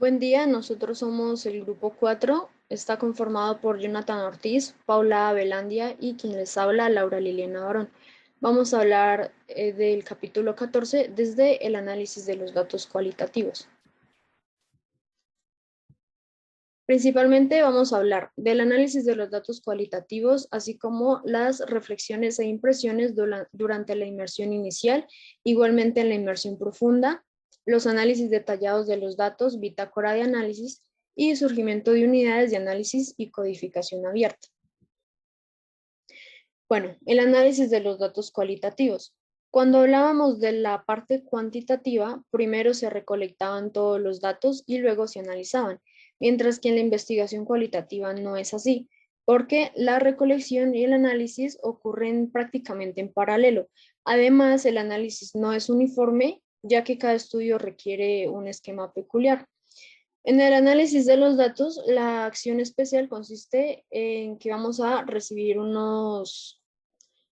Buen día, nosotros somos el grupo 4. Está conformado por Jonathan Ortiz, Paula Abelandia y quien les habla, Laura Liliana Barón. Vamos a hablar del capítulo 14 desde el análisis de los datos cualitativos. Principalmente vamos a hablar del análisis de los datos cualitativos, así como las reflexiones e impresiones durante la inmersión inicial, igualmente en la inmersión profunda, los análisis detallados de los datos, bitácora de análisis y surgimiento de unidades de análisis y codificación abierta. Bueno, el análisis de los datos cualitativos. Cuando hablábamos de la parte cuantitativa, primero se recolectaban todos los datos y luego se analizaban, mientras que en la investigación cualitativa no es así, porque la recolección y el análisis ocurren prácticamente en paralelo. Además, el análisis no es uniforme, ya que cada estudio requiere un esquema peculiar. En el análisis de los datos, la acción especial consiste en que vamos a recibir unos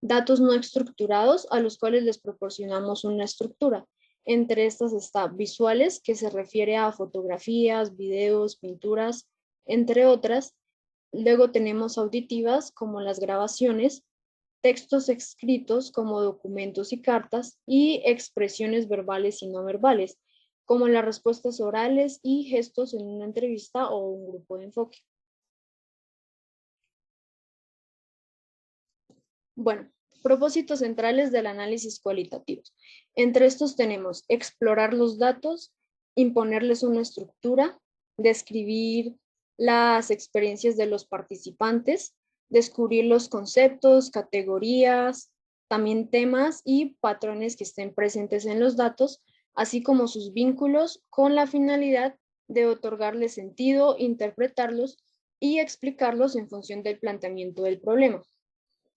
datos no estructurados a los cuales les proporcionamos una estructura. Entre estas está visuales, que se refiere a fotografías, videos, pinturas, entre otras. Luego tenemos auditivas, como las grabaciones, textos escritos como documentos y cartas, y expresiones verbales y no verbales, como las respuestas orales y gestos en una entrevista o un grupo de enfoque. Bueno, propósitos centrales del análisis cualitativo. Entre estos tenemos explorar los datos, imponerles una estructura, describir las experiencias de los participantes, descubrir los conceptos, categorías, también temas y patrones que estén presentes en los datos, así como sus vínculos con la finalidad de otorgarles sentido, interpretarlos y explicarlos en función del planteamiento del problema.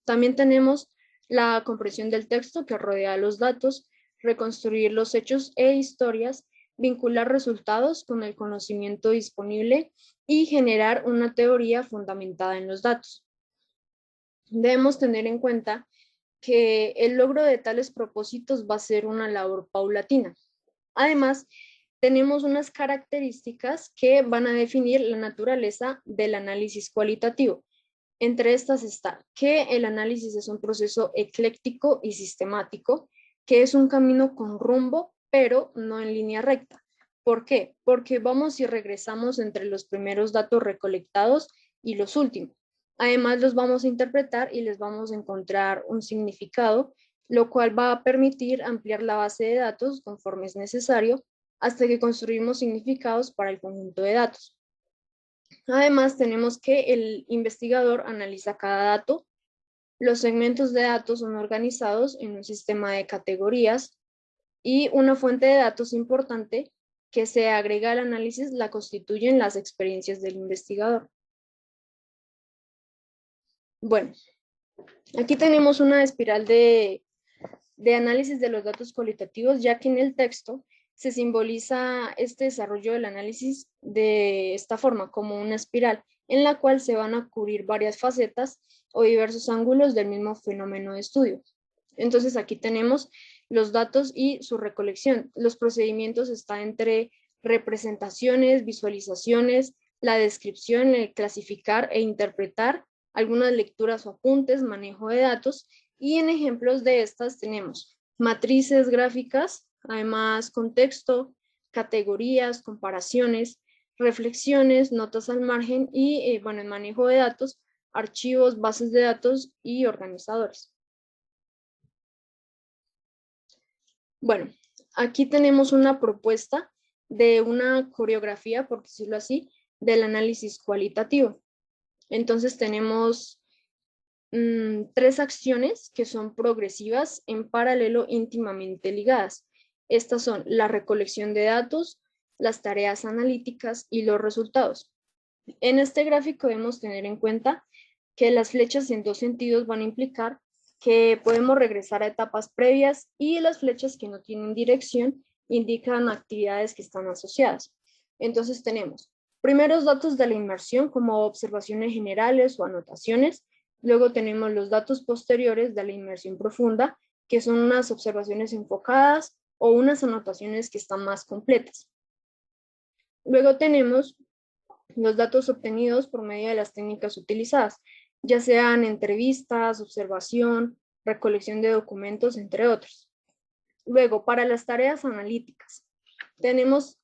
También tenemos la comprensión del texto que rodea los datos, reconstruir los hechos e historias, vincular resultados con el conocimiento disponible y generar una teoría fundamentada en los datos. Debemos tener en cuenta que el logro de tales propósitos va a ser una labor paulatina. Además, tenemos unas características que van a definir la naturaleza del análisis cualitativo. Entre estas está que el análisis es un proceso ecléctico y sistemático, que es un camino con rumbo, pero no en línea recta. ¿Por qué? Porque vamos y regresamos entre los primeros datos recolectados y los últimos. Además, los vamos a interpretar y les vamos a encontrar un significado, lo cual va a permitir ampliar la base de datos conforme es necesario hasta que construimos significados para el conjunto de datos. Además, tenemos que el investigador analiza cada dato. Los segmentos de datos son organizados en un sistema de categorías y una fuente de datos importante que se agrega al análisis la constituyen las experiencias del investigador. Bueno, aquí tenemos una espiral de análisis de los datos cualitativos, ya que en el texto se simboliza este desarrollo del análisis de esta forma, como una espiral, en la cual se van a cubrir varias facetas o diversos ángulos del mismo fenómeno de estudio. Entonces aquí tenemos los datos y su recolección. Los procedimientos están entre representaciones, visualizaciones, la descripción, el clasificar e interpretar, algunas lecturas o apuntes, manejo de datos, y en ejemplos de estas tenemos matrices gráficas, además contexto, categorías, comparaciones, reflexiones, notas al margen y, bueno, el manejo de datos, archivos, bases de datos y organizadores. Bueno, aquí tenemos una propuesta de una coreografía, por decirlo así, del análisis cualitativo. Entonces tenemos tres acciones que son progresivas en paralelo íntimamente ligadas. Estas son la recolección de datos, las tareas analíticas y los resultados. En este gráfico debemos tener en cuenta que las flechas en dos sentidos van a implicar que podemos regresar a etapas previas y las flechas que no tienen dirección indican actividades que están asociadas. Entonces tenemos primeros datos de la inmersión como observaciones generales o anotaciones. Luego tenemos los datos posteriores de la inmersión profunda, que son unas observaciones enfocadas o unas anotaciones que están más completas. Luego tenemos los datos obtenidos por medio de las técnicas utilizadas, ya sean entrevistas, observación, recolección de documentos, entre otros. Luego, para las tareas analíticas, tenemos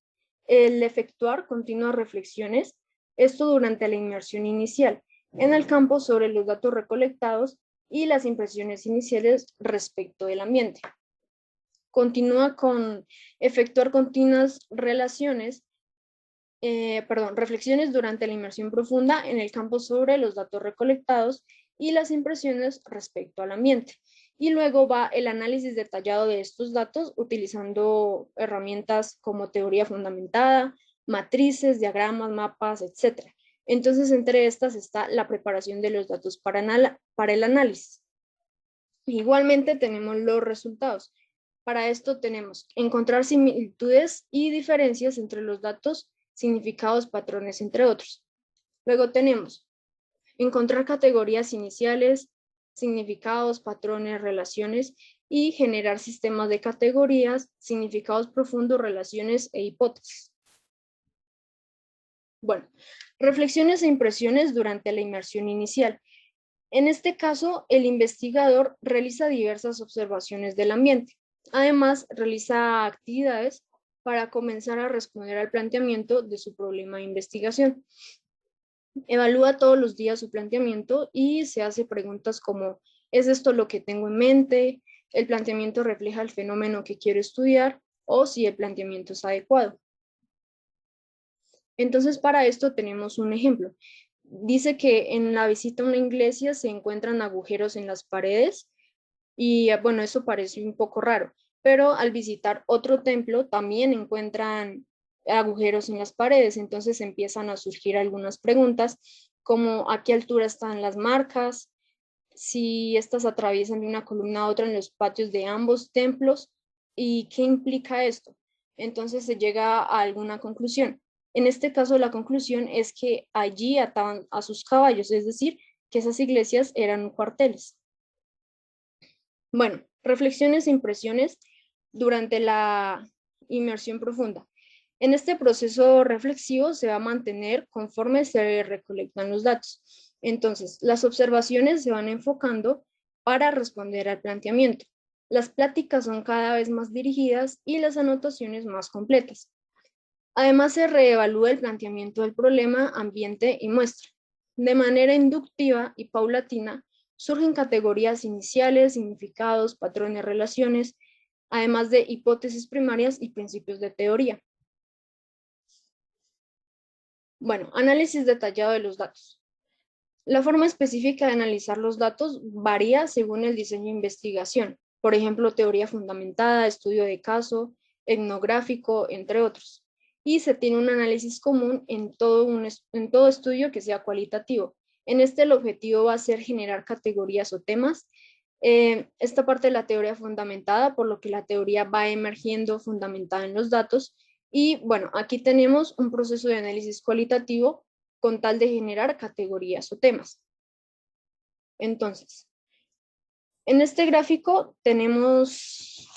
el efectuar continuas reflexiones, esto durante la inmersión inicial, en el campo sobre los datos recolectados y las impresiones iniciales respecto del ambiente. Continúa con efectuar continuas reflexiones durante la inmersión profunda en el campo sobre los datos recolectados y las impresiones respecto al ambiente. Y luego va el análisis detallado de estos datos utilizando herramientas como teoría fundamentada, matrices, diagramas, mapas, etc. Entonces, entre estas está la preparación de los datos para el análisis. Igualmente tenemos los resultados. Para esto tenemos encontrar similitudes y diferencias entre los datos, significados, patrones, entre otros. Luego tenemos encontrar categorías iniciales, significados, patrones, relaciones y generar sistemas de categorías, significados profundos, relaciones e hipótesis. Bueno, reflexiones e impresiones durante la inmersión inicial. En este caso, el investigador realiza diversas observaciones del ambiente. Además, realiza actividades para comenzar a responder al planteamiento de su problema de investigación. Evalúa todos los días su planteamiento y se hace preguntas como, ¿es esto lo que tengo en mente? ¿El planteamiento refleja el fenómeno que quiero estudiar? O si el planteamiento es adecuado. Entonces, para esto tenemos un ejemplo. Dice que en la visita a una iglesia se encuentran agujeros en las paredes y bueno, eso parece un poco raro, pero al visitar otro templo también encuentran agujeros en las paredes, entonces empiezan a surgir algunas preguntas como a qué altura están las marcas, si estas atraviesan de una columna a otra en los patios de ambos templos y qué implica esto. Entonces se llega a alguna conclusión. En este caso, la conclusión es que allí ataban a sus caballos, es decir, que esas iglesias eran cuarteles. Bueno, reflexiones e impresiones durante la inmersión profunda. En este proceso reflexivo se va a mantener conforme se recolectan los datos. Entonces, las observaciones se van enfocando para responder al planteamiento. Las pláticas son cada vez más dirigidas y las anotaciones más completas. Además, se reevalúa el planteamiento del problema, ambiente y muestra. De manera inductiva y paulatina, surgen categorías iniciales, significados, patrones, relaciones, además de hipótesis primarias y principios de teoría. Bueno, análisis detallado de los datos. La forma específica de analizar los datos varía según el diseño de investigación. Por ejemplo, teoría fundamentada, estudio de caso, etnográfico, entre otros. Y se tiene un análisis común en todo estudio que sea cualitativo. En este el objetivo va a ser generar categorías o temas. Esta parte de la teoría fundamentada, por lo que la teoría va emergiendo fundamentada en los datos. Y bueno, aquí tenemos un proceso de análisis cualitativo con tal de generar categorías o temas. Entonces, en este gráfico tenemos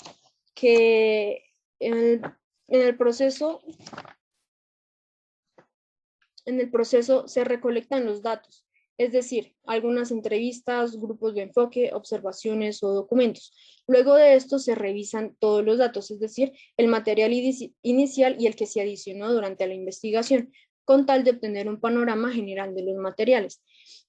que en el proceso se recolectan los datos, es decir, algunas entrevistas, grupos de enfoque, observaciones o documentos. Luego de esto se revisan todos los datos, es decir, el material inicial y el que se adicionó durante la investigación, con tal de obtener un panorama general de los materiales.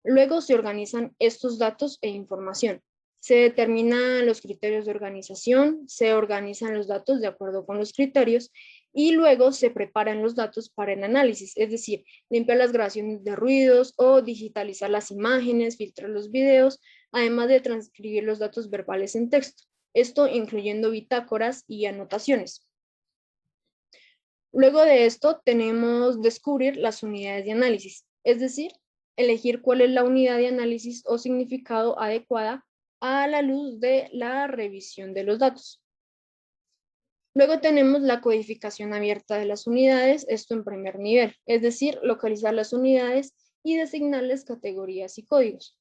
Luego se organizan estos datos e información. Se determinan los criterios de organización, se organizan los datos de acuerdo con los criterios y luego se preparan los datos para el análisis, es decir, limpiar las grabaciones de ruidos o digitalizar las imágenes, filtrar los videos, además de transcribir los datos verbales en texto. Esto incluyendo bitácoras y anotaciones. Luego de esto tenemos descubrir las unidades de análisis, es decir, elegir cuál es la unidad de análisis o significado adecuada a la luz de la revisión de los datos. Luego tenemos la codificación abierta de las unidades, esto en primer nivel, es decir, localizar las unidades y designarles categorías y códigos.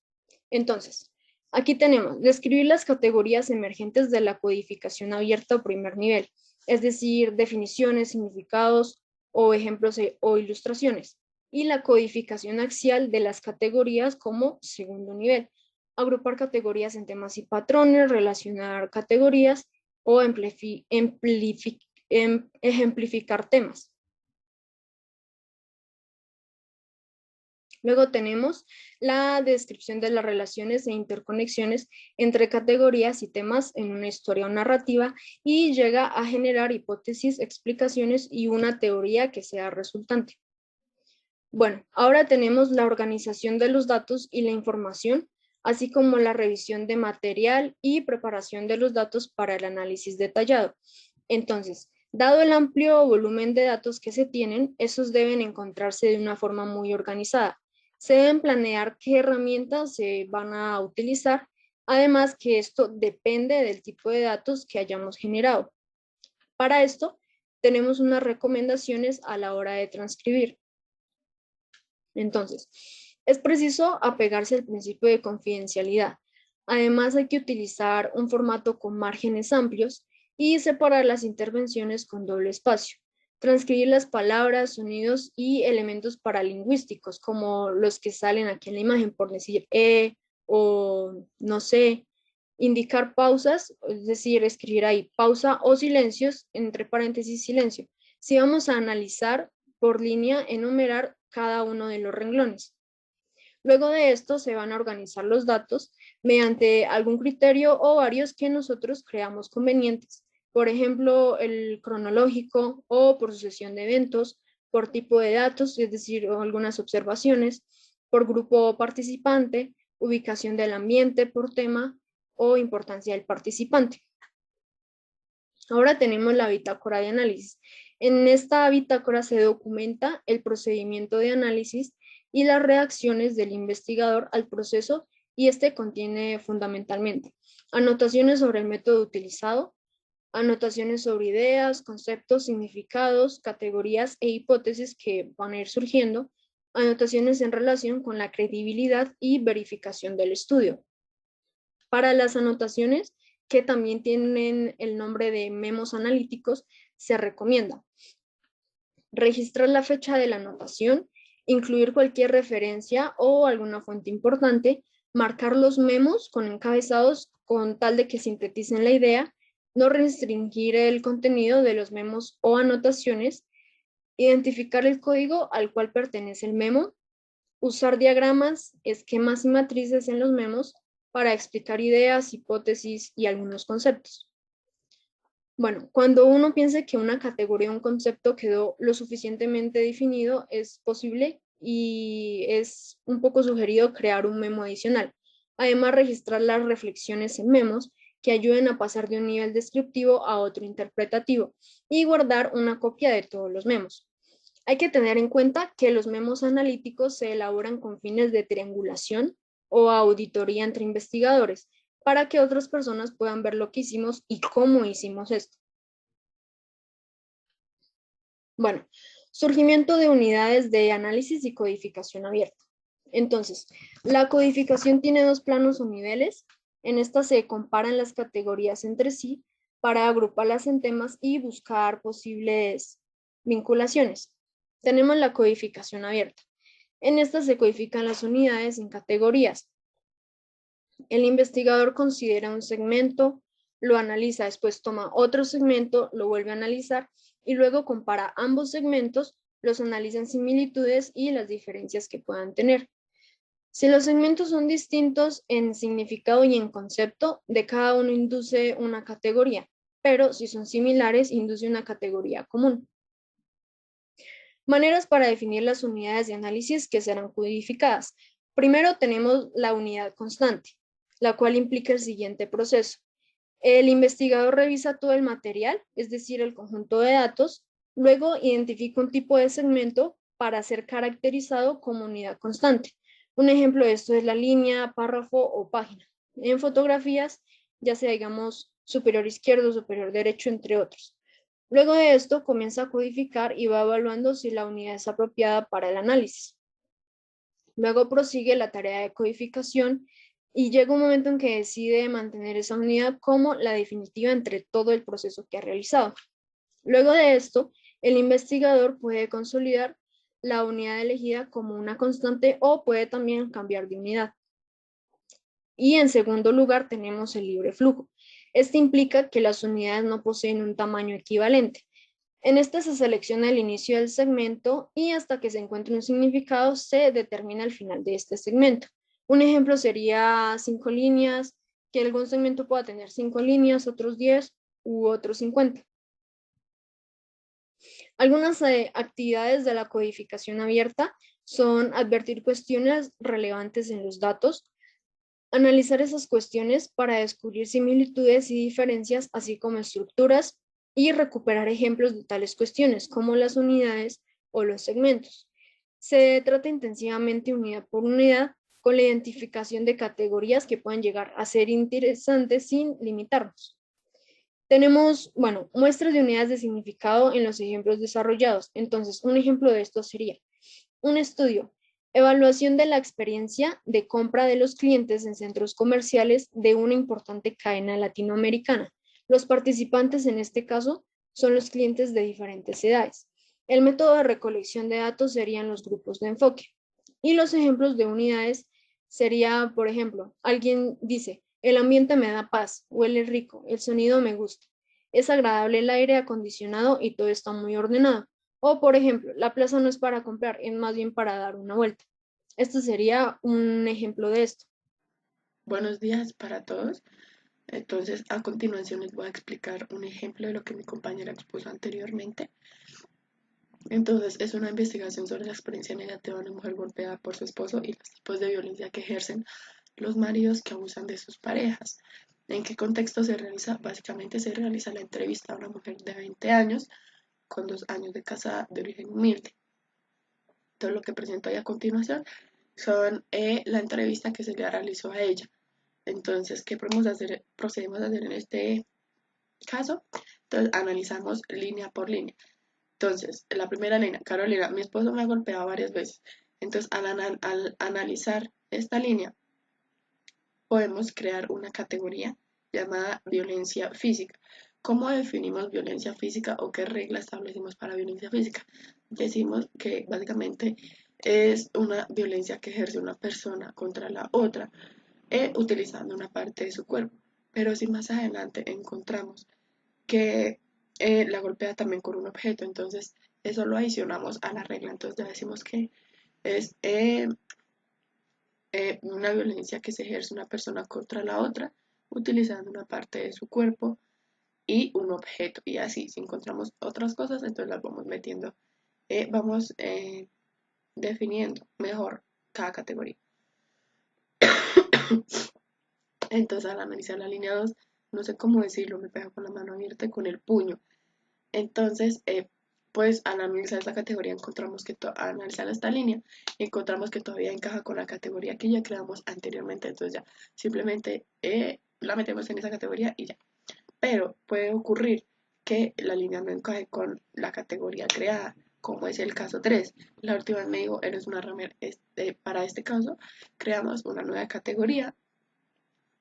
Entonces, aquí tenemos describir las categorías emergentes de la codificación abierta o primer nivel, es decir, definiciones, significados o ejemplos o ilustraciones. Y la codificación axial de las categorías como segundo nivel. Agrupar categorías en temas y patrones, relacionar categorías o ejemplificar temas. Luego tenemos la descripción de las relaciones e interconexiones entre categorías y temas en una historia o narrativa y llega a generar hipótesis, explicaciones y una teoría que sea resultante. Bueno, ahora tenemos la organización de los datos y la información, así como la revisión de material y preparación de los datos para el análisis detallado. Entonces, dado el amplio volumen de datos que se tienen, esos deben encontrarse de una forma muy organizada. Se deben planear qué herramientas se van a utilizar, además que esto depende del tipo de datos que hayamos generado. Para esto, tenemos unas recomendaciones a la hora de transcribir. Entonces, es preciso apegarse al principio de confidencialidad. Además, hay que utilizar un formato con márgenes amplios y separar las intervenciones con doble espacio. Transcribir las palabras, sonidos y elementos paralingüísticos, como los que salen aquí en la imagen, por decir o no sé. Indicar pausas, es decir, escribir ahí pausa o silencios, entre paréntesis silencio. Si vamos a analizar por línea, enumerar cada uno de los renglones. Luego de esto se van a organizar los datos mediante algún criterio o varios que nosotros creamos convenientes. Por ejemplo, el cronológico o por sucesión de eventos, por tipo de datos, es decir, algunas observaciones, por grupo participante, ubicación del ambiente, por tema o importancia del participante. Ahora tenemos la bitácora de análisis. En esta bitácora se documenta el procedimiento de análisis y las reacciones del investigador al proceso y este contiene fundamentalmente anotaciones sobre el método utilizado, anotaciones sobre ideas, conceptos, significados, categorías e hipótesis que van a ir surgiendo, anotaciones en relación con la credibilidad y verificación del estudio. Para las anotaciones, que también tienen el nombre de memos analíticos, se recomienda registrar la fecha de la anotación, incluir cualquier referencia o alguna fuente importante, marcar los memos con encabezados con tal de que sinteticen la idea, no restringir el contenido de los memos o anotaciones, identificar el código al cual pertenece el memo, usar diagramas, esquemas y matrices en los memos para explicar ideas, hipótesis y algunos conceptos. Bueno, cuando uno piense que una categoría o un concepto quedó lo suficientemente definido, es posible y es un poco sugerido crear un memo adicional. Además, registrar las reflexiones en memos que ayuden a pasar de un nivel descriptivo a otro interpretativo y guardar una copia de todos los memos. Hay que tener en cuenta que los memos analíticos se elaboran con fines de triangulación o auditoría entre investigadores para que otras personas puedan ver lo que hicimos y cómo hicimos esto. Bueno, surgimiento de unidades de análisis y codificación abierta. Entonces, la codificación tiene dos planos o niveles. En esta se comparan las categorías entre sí para agruparlas en temas y buscar posibles vinculaciones. Tenemos la codificación abierta. En esta se codifican las unidades en categorías. El investigador considera un segmento, lo analiza, después toma otro segmento, lo vuelve a analizar y luego compara ambos segmentos, los analiza en similitudes y las diferencias que puedan tener. Si los segmentos son distintos en significado y en concepto, de cada uno induce una categoría, pero si son similares, induce una categoría común. Maneras para definir las unidades de análisis que serán codificadas. Primero tenemos la unidad constante, la cual implica el siguiente proceso. El investigador revisa todo el material, es decir, el conjunto de datos, luego identifica un tipo de segmento para ser caracterizado como unidad constante. Un ejemplo de esto es la línea, párrafo o página. En fotografías, ya sea digamos superior izquierdo, superior derecho, entre otros. Luego de esto comienza a codificar y va evaluando si la unidad es apropiada para el análisis. Luego prosigue la tarea de codificación y llega un momento en que decide mantener esa unidad como la definitiva entre todo el proceso que ha realizado. Luego de esto, El investigador puede consolidar la unidad elegida como una constante o puede también cambiar de unidad. Y en segundo lugar tenemos el libre flujo. Este implica que las unidades no poseen un tamaño equivalente. En este se selecciona el inicio del segmento y hasta que se encuentre un significado se determina el final de este segmento. Un ejemplo sería 5 líneas, que algún segmento pueda tener 5 líneas, otros 10 u otros 50. Algunas actividades de la codificación abierta son advertir cuestiones relevantes en los datos, analizar esas cuestiones para descubrir similitudes y diferencias, así como estructuras, y recuperar ejemplos de tales cuestiones, como las unidades o los segmentos. Se trata intensivamente unidad por unidad con la identificación de categorías que pueden llegar a ser interesantes sin limitarnos. Tenemos, bueno, muestras de unidades de significado en los ejemplos desarrollados. Entonces, un ejemplo de esto sería un estudio, evaluación de la experiencia de compra de los clientes en centros comerciales de una importante cadena latinoamericana. Los participantes en este caso son los clientes de diferentes edades. El método de recolección de datos serían los grupos de enfoque. Y los ejemplos de unidades sería, por ejemplo, alguien dice, el ambiente me da paz, huele rico, el sonido me gusta, es agradable el aire acondicionado y todo está muy ordenado. O, por ejemplo, la plaza no es para comprar, es más bien para dar una vuelta. Este sería un ejemplo de esto. Buenos días para todos. Entonces, a continuación les voy a explicar un ejemplo de lo que mi compañera expuso anteriormente. Entonces, es una investigación sobre la experiencia negativa de una mujer golpeada por su esposo y los tipos de violencia que ejercen los maridos que abusan de sus parejas. ¿En qué contexto se realiza? Básicamente se realiza la entrevista a una mujer de 20 años con 2 años de casada de origen humilde. Todo lo que presento ahí a continuación son la entrevista que se le realizó a ella. Entonces, ¿qué procedemos a hacer en este caso? Entonces, analizamos línea por línea. Entonces, la primera línea, Carolina, mi esposo me ha golpeado varias veces. Entonces, al analizar esta línea, podemos crear una categoría llamada violencia física. ¿Cómo definimos violencia física o qué regla establecimos para violencia física? Decimos que básicamente es una violencia que ejerce una persona contra la otra utilizando una parte de su cuerpo. Pero si más adelante encontramos que la golpea también con un objeto, entonces eso lo adicionamos a la regla. Entonces ya decimos que es una violencia que se ejerce una persona contra la otra utilizando una parte de su cuerpo y un objeto. Y así, si encontramos otras cosas, entonces las vamos metiendo, vamos definiendo mejor cada categoría. Entonces al analizar la línea 2 no sé cómo decirlo, me pego con la mano abierta y con el puño. Entonces, pues al analizar esta categoría encontramos que al analizar esta línea encontramos que todavía encaja con la categoría que ya creamos anteriormente. Entonces ya simplemente la metemos en esa categoría y ya. Pero puede ocurrir que la línea no encaje con la categoría creada, como es el caso 3. La última vez me dijo, eres una ramera. Para este caso, creamos una nueva categoría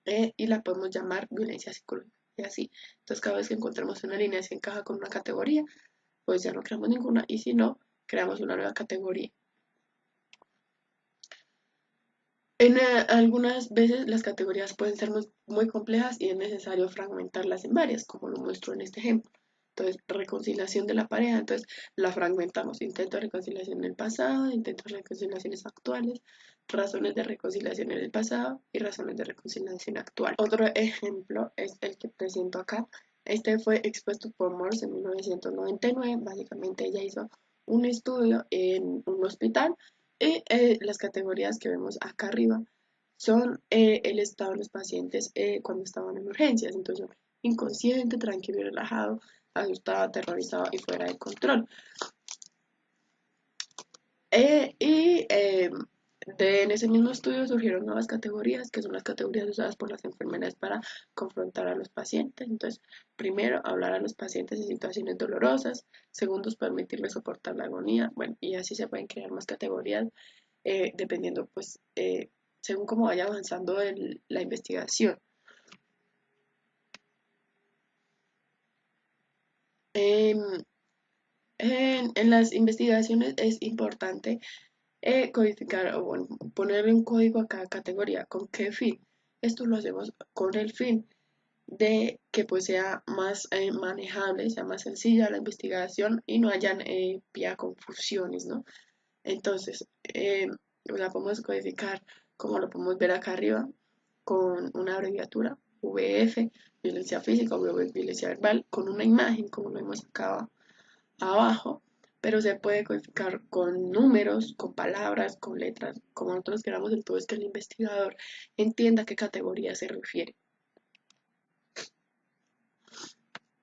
y la podemos llamar violencia psicológica. Y así. Entonces, cada vez que encontremos una línea que encaja con una categoría, pues ya no creamos ninguna. Y si no, creamos una nueva categoría. Algunas veces las categorías pueden ser muy complejas y es necesario fragmentarlas en varias, como lo muestro en este ejemplo. Entonces, reconciliación de la pareja, entonces la fragmentamos. Intento de reconciliación en el pasado, intentos de reconciliaciones actuales, razones de reconciliación en el pasado y razones de reconciliación actual. Otro ejemplo es el que presento acá. Este fue expuesto por Morse en 1999. Básicamente ella hizo un estudio en un hospital y las categorías que vemos acá arriba son el estado de los pacientes cuando estaban en urgencias. Entonces, inconsciente, tranquilo y relajado, asustado, aterrorizado y fuera de control. En ese mismo estudio surgieron nuevas categorías, que son las categorías usadas por las enfermeras para confrontar a los pacientes. Entonces, primero, hablar a los pacientes en situaciones dolorosas. Segundo, permitirles soportar la agonía. Bueno, y así se pueden crear más categorías dependiendo, pues, según cómo vaya avanzando la investigación. Em, En las investigaciones es importante codificar o bueno, ponerle un código a cada categoría. ¿Con qué fin? Esto lo hacemos con el fin de que pues sea más manejable, sea más sencilla la investigación y no hayan ya confusiones, ¿no? Entonces, la podemos codificar como lo podemos ver acá arriba con una abreviatura VF, violencia física o violencia verbal, con una imagen como lo hemos acá abajo, pero se puede codificar con números, con palabras, con letras, como nosotros queramos. El todo es que el investigador entienda a qué categoría se refiere.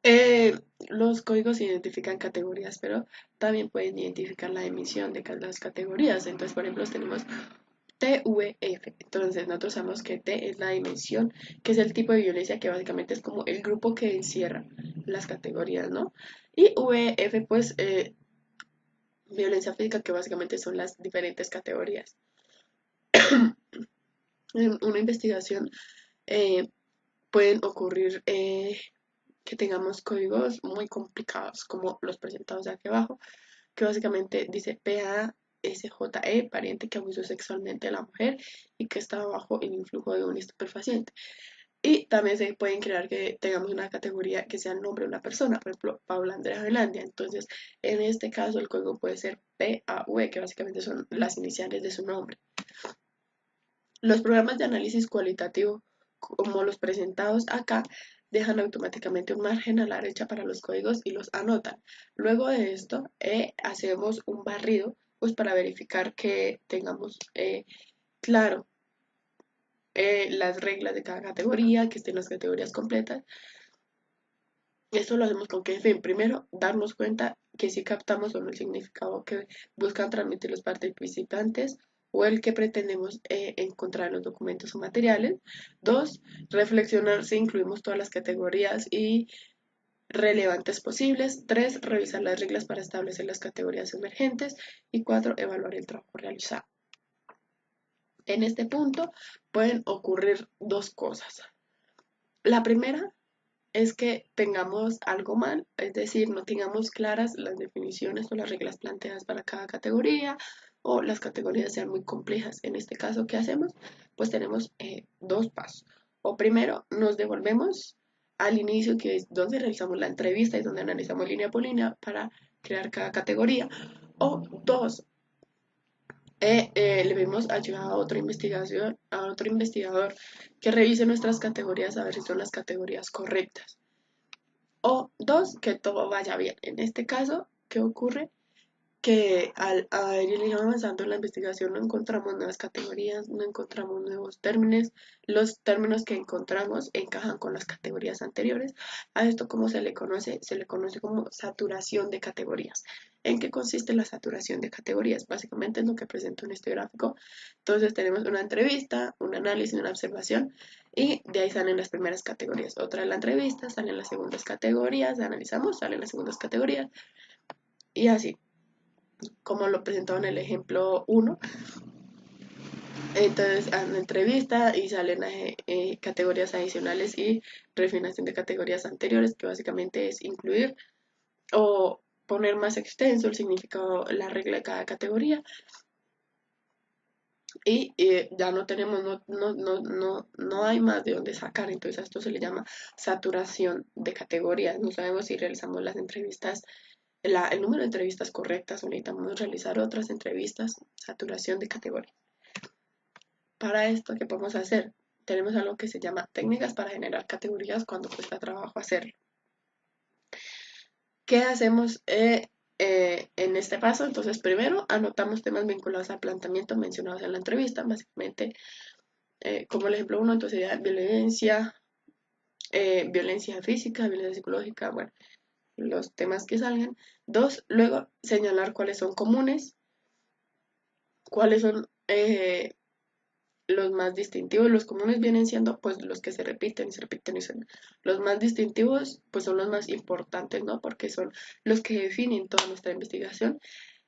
Eh, los códigos identifican categorías, pero también pueden identificar la emisión de las categorías. Entonces, por ejemplo, tenemos TVF. Entonces, nosotros sabemos que T es la dimensión, que es el tipo de violencia que básicamente es como el grupo que encierra las categorías, ¿no? Y VF, pues, violencia física, que básicamente son las diferentes categorías. En una investigación eh, pueden ocurrir que tengamos códigos muy complicados, como los presentados aquí abajo, que básicamente dice PASJE, pariente que abusó sexualmente a la mujer y que estaba bajo el influjo de un estupefaciente. Y también se pueden crear que tengamos una categoría que sea el nombre de una persona, por ejemplo, Paula Andrea Velandia. Entonces, en este caso, el código puede ser PAV, que básicamente son las iniciales de su nombre. Los programas de análisis cualitativo, como los presentados acá, dejan automáticamente un margen a la derecha para los códigos y los anotan. Luego de esto, hacemos un barrido pues, para verificar que tengamos claro las reglas de cada categoría, que estén las categorías completas. Esto lo hacemos con qué fin. Primero, darnos cuenta que si captamos o no el significado que buscan transmitir los participantes o el que pretendemos encontrar en los documentos o materiales. Dos, reflexionar si incluimos todas las categorías y relevantes posibles. Tres, revisar las reglas para establecer las categorías emergentes. Y cuatro, evaluar el trabajo realizado. En este punto pueden ocurrir dos cosas. La primera es que tengamos algo mal, es decir, no tengamos claras las definiciones o las reglas planteadas para cada categoría o las categorías sean muy complejas. En este caso, ¿qué hacemos? Pues tenemos dos pasos. O primero, nos devolvemos al inicio, que es donde realizamos la entrevista y donde analizamos línea por línea para crear cada categoría. O dos, le vemos ayuda a otra investigación, a otro investigador que revise nuestras categorías a ver si son las categorías correctas. O dos, que todo vaya bien. En este caso, ¿qué ocurre? Que al ir avanzando en la investigación no encontramos nuevas categorías, no encontramos nuevos términos, los términos que encontramos encajan con las categorías anteriores. A esto, ¿cómo se le conoce? Se le conoce como saturación de categorías. ¿En qué consiste la saturación de categorías? Básicamente es lo que presento en este gráfico. Entonces tenemos una entrevista, un análisis, una observación y de ahí salen las primeras categorías. Otra de la entrevista, salen las segundas categorías, analizamos, salen las segundas categorías y así como lo presentaba en el ejemplo 1. Entonces, en la entrevista y salen categorías adicionales y refinación de categorías anteriores, que básicamente es incluir o poner más extenso el significado, la regla de cada categoría. Y ya no tenemos, no hay más de dónde sacar. Entonces, a esto se le llama saturación de categorías. No sabemos si realizamos las entrevistas el número de entrevistas correctas o necesitamos realizar otras entrevistas, saturación de categoría. Para esto, ¿qué podemos hacer? Tenemos algo que se llama técnicas para generar categorías cuando cuesta trabajo hacerlo. ¿Qué hacemos en este paso? Entonces, primero anotamos temas vinculados al planteamiento mencionados en la entrevista, básicamente como el ejemplo 1, entonces sería violencia, violencia física, violencia psicológica, bueno, los temas que salgan. Dos, luego señalar cuáles son comunes, cuáles son los más distintivos. Los comunes vienen siendo pues los que se repiten y se repiten y son los más distintivos, pues son los más importantes, ¿no? Porque son los que definen toda nuestra investigación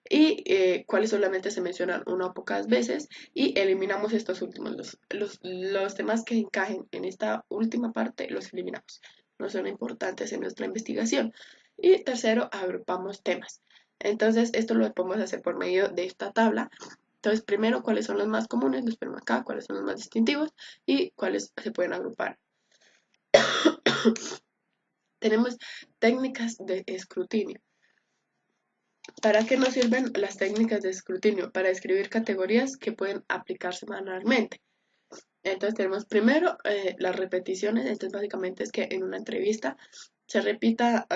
y cuáles solamente se mencionan una o pocas veces y eliminamos estos últimos. Los temas que encajen en esta última parte los eliminamos, no son importantes en nuestra investigación. Y tercero, agrupamos temas. Entonces, esto lo podemos hacer por medio de esta tabla. Entonces, primero, cuáles son los más comunes, los ponemos acá, cuáles son los más distintivos y cuáles se pueden agrupar. Tenemos técnicas de escrutinio. ¿Para qué nos sirven las técnicas de escrutinio? Para escribir categorías que pueden aplicarse manualmente. Entonces tenemos primero las repeticiones. Entonces básicamente es que en una entrevista se repita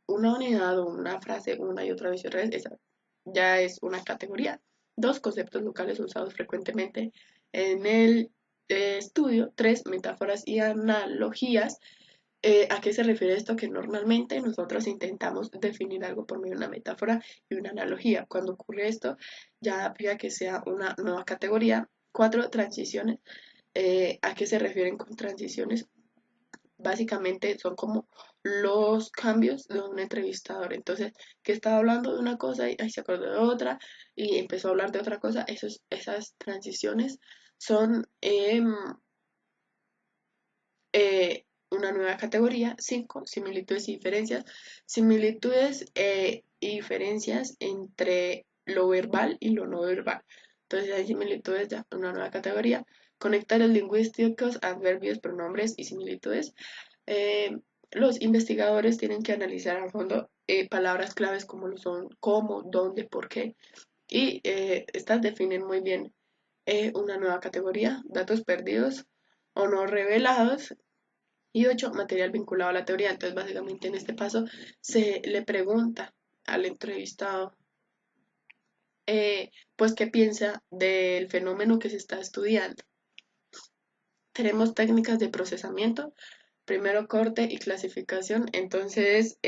una unidad o una frase una y otra vez. Esa ya es una categoría. Dos, conceptos locales usados frecuentemente en el estudio. Tres, metáforas y analogías. ¿A qué se refiere esto? Que normalmente nosotros intentamos definir algo por medio de una metáfora y una analogía. Cuando ocurre esto, ya aplica que sea una nueva categoría. Cuatro, transiciones. ¿A qué se refieren con transiciones? Básicamente son como los cambios de un entrevistador. Entonces, que estaba hablando de una cosa y ahí se acordó de otra y empezó a hablar de otra cosa. Esas transiciones son una nueva categoría. 5, similitudes y diferencias. Similitudes y diferencias entre lo verbal y lo no verbal. Entonces hay similitudes, ya una nueva categoría. Conectores lingüísticos, adverbios, pronombres y similitudes. Eh, los investigadores tienen que analizar a fondo palabras claves como lo son cómo, dónde, por qué. Y estas definen muy bien una nueva categoría, datos perdidos o no revelados. Y 8, material vinculado a la teoría. Entonces, básicamente en este paso se le pregunta al entrevistado, pues, qué piensa del fenómeno que se está estudiando. Tenemos técnicas de procesamiento, primero corte y clasificación. Entonces,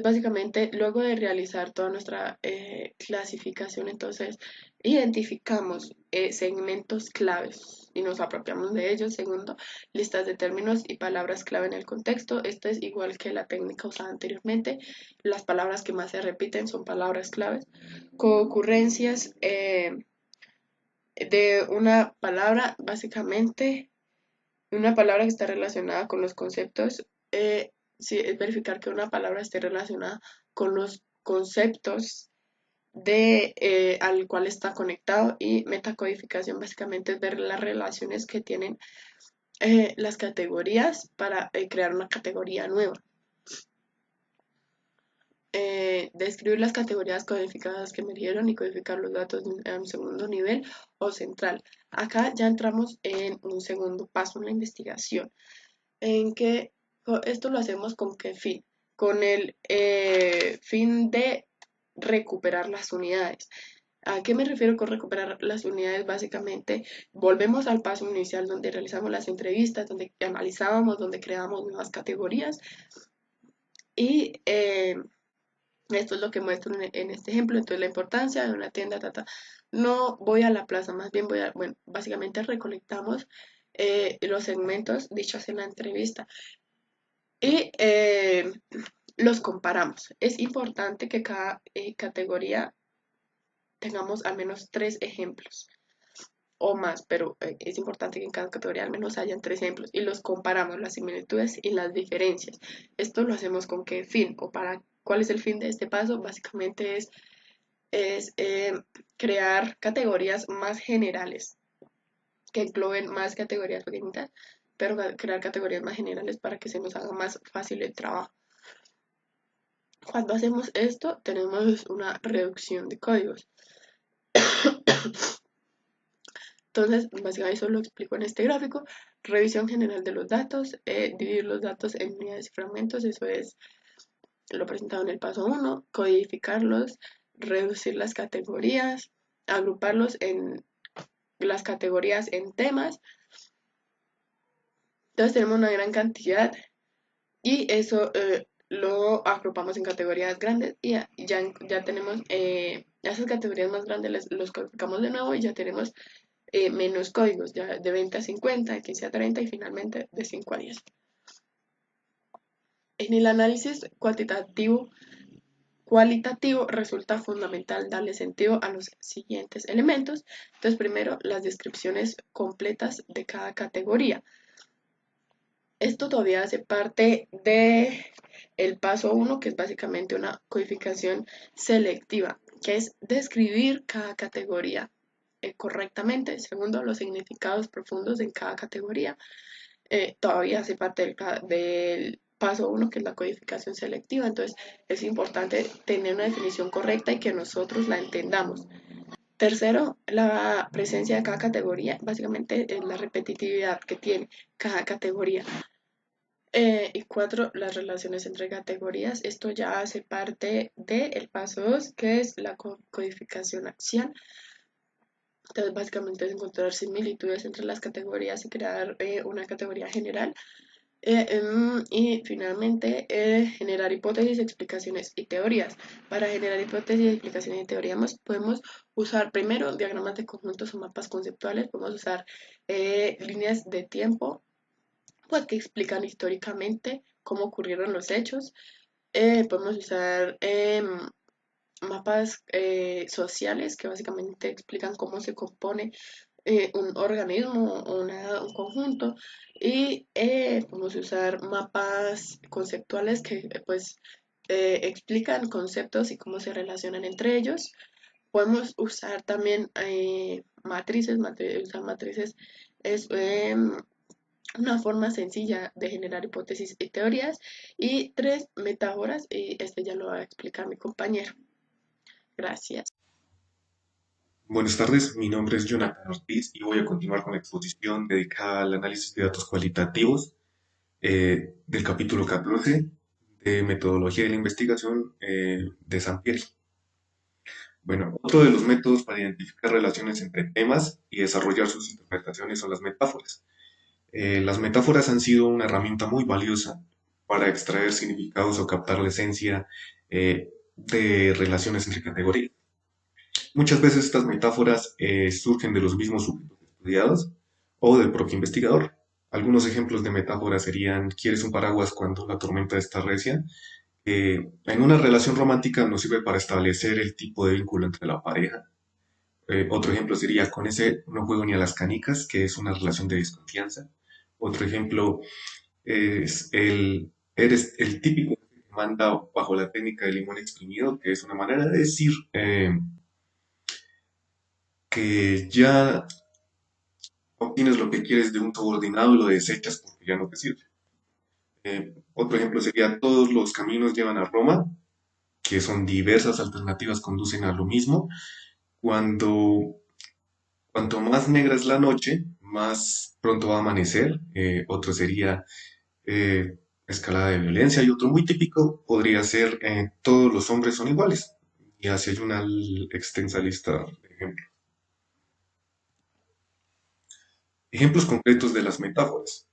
básicamente, luego de realizar toda nuestra clasificación, entonces, identificamos segmentos claves y nos apropiamos de ellos. Segundo, listas de términos y palabras clave en el contexto. Esto es igual que la técnica usada anteriormente. Las palabras que más se repiten son palabras claves. Concurrencias de una palabra, básicamente, una palabra que está relacionada con los conceptos. Sí, es verificar que una palabra esté relacionada con los conceptos al cual está conectado. Y metacodificación básicamente es ver las relaciones que tienen las categorías para crear una categoría nueva. Describir las categorías codificadas que emergieron y codificar los datos en un segundo nivel o central. Acá ya entramos en un segundo paso en la investigación, en que esto lo hacemos con qué fin, con el fin de recuperar las unidades. ¿A qué me refiero con recuperar las unidades? Básicamente, volvemos al paso inicial donde realizamos las entrevistas, donde analizábamos, donde creábamos nuevas categorías y esto es lo que muestro en este ejemplo. Entonces, la importancia de una tienda, no voy a la plaza, más bien bueno, básicamente recolectamos los segmentos dichos en la entrevista y los comparamos. Es importante que cada categoría tengamos al menos 3 ejemplos o más, pero es importante que en cada categoría al menos hayan 3 ejemplos y los comparamos, las similitudes y las diferencias. Esto lo hacemos con qué fin o para cuál es el fin de este paso. Básicamente es crear categorías más generales que engloben más categorías pequeñitas, pero crear categorías más generales para que se nos haga más fácil el trabajo. Cuando hacemos esto, tenemos una reducción de códigos. Entonces, básicamente eso lo explico en este gráfico. Revisión general de los datos, dividir los datos en unidades y fragmentos, eso es lo presentado en el paso 1, codificarlos, reducir las categorías, agruparlos en las categorías en temas. Entonces tenemos una gran cantidad y eso lo agrupamos en categorías grandes y ya tenemos esas categorías más grandes, los codificamos de nuevo y ya tenemos menos códigos, ya de 20 a 50, de 15 a 30 y finalmente de 5 a 10. En el análisis cualitativo resulta fundamental darle sentido a los siguientes elementos. Entonces, primero, las descripciones completas de cada categoría. Esto todavía hace parte de el paso uno, que es básicamente una codificación selectiva, que es describir cada categoría correctamente. Segundo, los significados profundos en cada categoría. Todavía hace parte del paso uno, que es la codificación selectiva. Entonces, es importante tener una definición correcta y que nosotros la entendamos. Tercero, la presencia de cada categoría, básicamente es la repetitividad que tiene cada categoría. Y cuatro, las relaciones entre categorías. Esto ya hace parte del paso 2, que es la codificación axial. Entonces, básicamente es encontrar similitudes entre las categorías y crear una categoría general. Y finalmente, generar hipótesis, explicaciones y teorías. Para generar hipótesis, explicaciones y teorías podemos usar primero diagramas de conjuntos o mapas conceptuales, podemos usar líneas de tiempo, pues que explican históricamente cómo ocurrieron los hechos. Podemos usar mapas sociales que básicamente explican cómo se compone un organismo o un conjunto, y podemos usar mapas conceptuales que pues explican conceptos y cómo se relacionan entre ellos. Podemos usar también matrices. Usar matrices es una forma sencilla de generar hipótesis y teorías. Y tres, metáforas, y este ya lo va a explicar mi compañero. Gracias. Buenas tardes, mi nombre es Jonathan Ortiz y voy a continuar con la exposición dedicada al análisis de datos cualitativos del capítulo 14 de metodología de la investigación de Sampieri. Bueno, otro de los métodos para identificar relaciones entre temas y desarrollar sus interpretaciones son las metáforas. Las metáforas han sido una herramienta muy valiosa para extraer significados o captar la esencia de relaciones entre categorías. Muchas veces estas metáforas surgen de los mismos sujetos estudiados o del propio investigador. Algunos ejemplos de metáforas serían: ¿quieres un paraguas cuando la tormenta está recia? En una relación romántica nos sirve para establecer el tipo de vínculo entre la pareja. Otro ejemplo sería: con ese no juego ni a las canicas, que es una relación de desconfianza. Otro ejemplo es eres el típico que manda bajo la técnica del limón exprimido, que es una manera de decir que ya obtienes lo que quieres de un subordinado y lo desechas porque ya no te sirve. Otro ejemplo sería: todos los caminos llevan a Roma, que son diversas alternativas conducen a lo mismo. Cuando, cuanto más negra es la noche, más pronto va a amanecer. Otro sería escalada de violencia, y otro muy típico podría ser todos los hombres son iguales. Y así hay una extensa lista de ejemplos. Ejemplos concretos de las metáforas.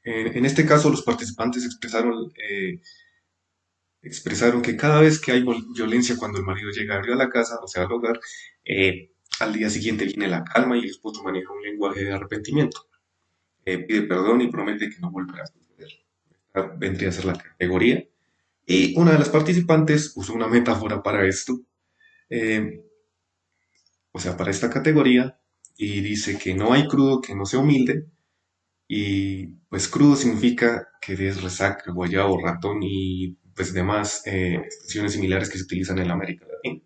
En este caso, los participantes expresaron que cada vez que hay violencia cuando el marido llega a la casa, o sea, al hogar, al día siguiente viene la calma y el esposo maneja un lenguaje de arrepentimiento. Pide perdón y promete que no volverá a suceder. Esta vendría a ser la categoría. Y una de las participantes usó una metáfora para esto, eh, o sea, para esta categoría, y dice que no hay crudo que no sea humilde. Y pues crudo significa que es resaca, guayabo, ratón y pues demás expresiones similares que se utilizan en la América Latina.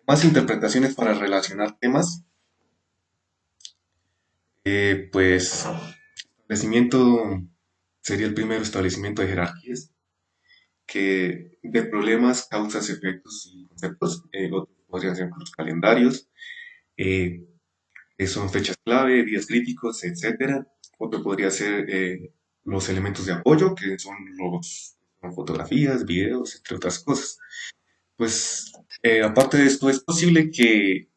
Más interpretaciones para relacionar temas, pues establecimiento sería el primero: establecimiento de jerarquías, que de problemas, causas, efectos y conceptos. Otros podrían ser los calendarios, eh, que son fechas clave, días críticos, etcétera. Otro podría ser los elementos de apoyo, que son fotografías, videos, entre otras cosas. Pues aparte de esto, es posible que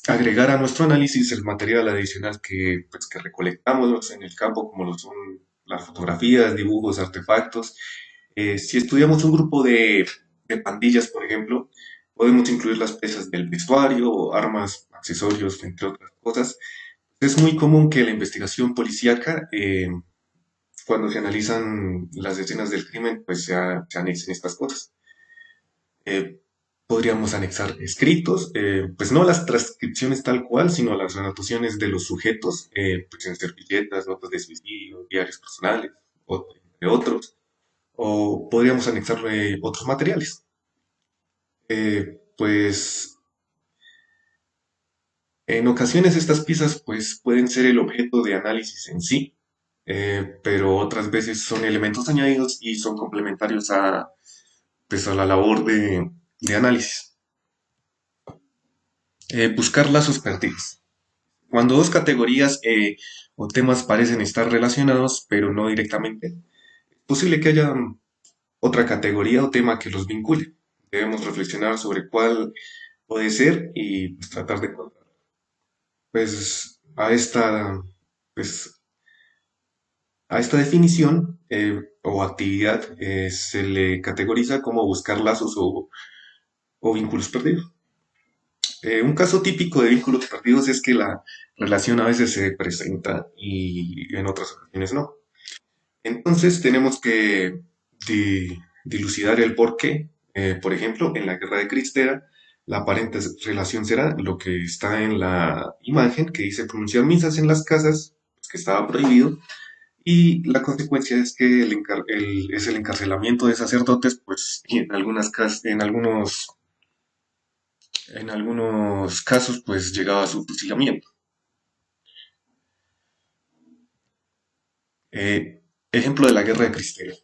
agregar a nuestro análisis el material adicional que recolectamos en el campo, como lo son las fotografías, dibujos, artefactos. Si estudiamos un grupo de pandillas, por ejemplo, podemos incluir las piezas del vestuario, armas, accesorios, entre otras cosas. Es muy común que la investigación policíaca, cuando se analizan las escenas del crimen, pues se anexen estas cosas. Eh, Podríamos anexar escritos, pues no las transcripciones tal cual, sino las anotaciones de los sujetos, pues en servilletas, notas de suicidio, diarios personales, entre otros. O podríamos anexarle otros materiales. Pues en ocasiones estas piezas pues pueden ser el objeto de análisis en sí, pero otras veces son elementos añadidos y son complementarios pues, a la labor de análisis. Buscar lazos perdidos. Cuando dos categorías o temas parecen estar relacionados, pero no directamente, es posible que haya otra categoría o tema que los vincule. Debemos reflexionar sobre cuál puede ser y pues, tratar de encontrar. Pues pues, a esta definición o actividad se le categoriza como buscar lazos o vínculos perdidos. Un caso típico de vínculos perdidos es que la relación a veces se presenta y en otras ocasiones no. Entonces tenemos que dilucidar el por qué. Por ejemplo, en la guerra de Cristera, la aparente relación será lo que está en la imagen que dice pronunciar misas en las casas, pues, que estaba prohibido, y la consecuencia es que es el encarcelamiento de sacerdotes, pues y en algunos casos, pues llegaba a su fusilamiento. Ejemplo de la guerra de Cristera.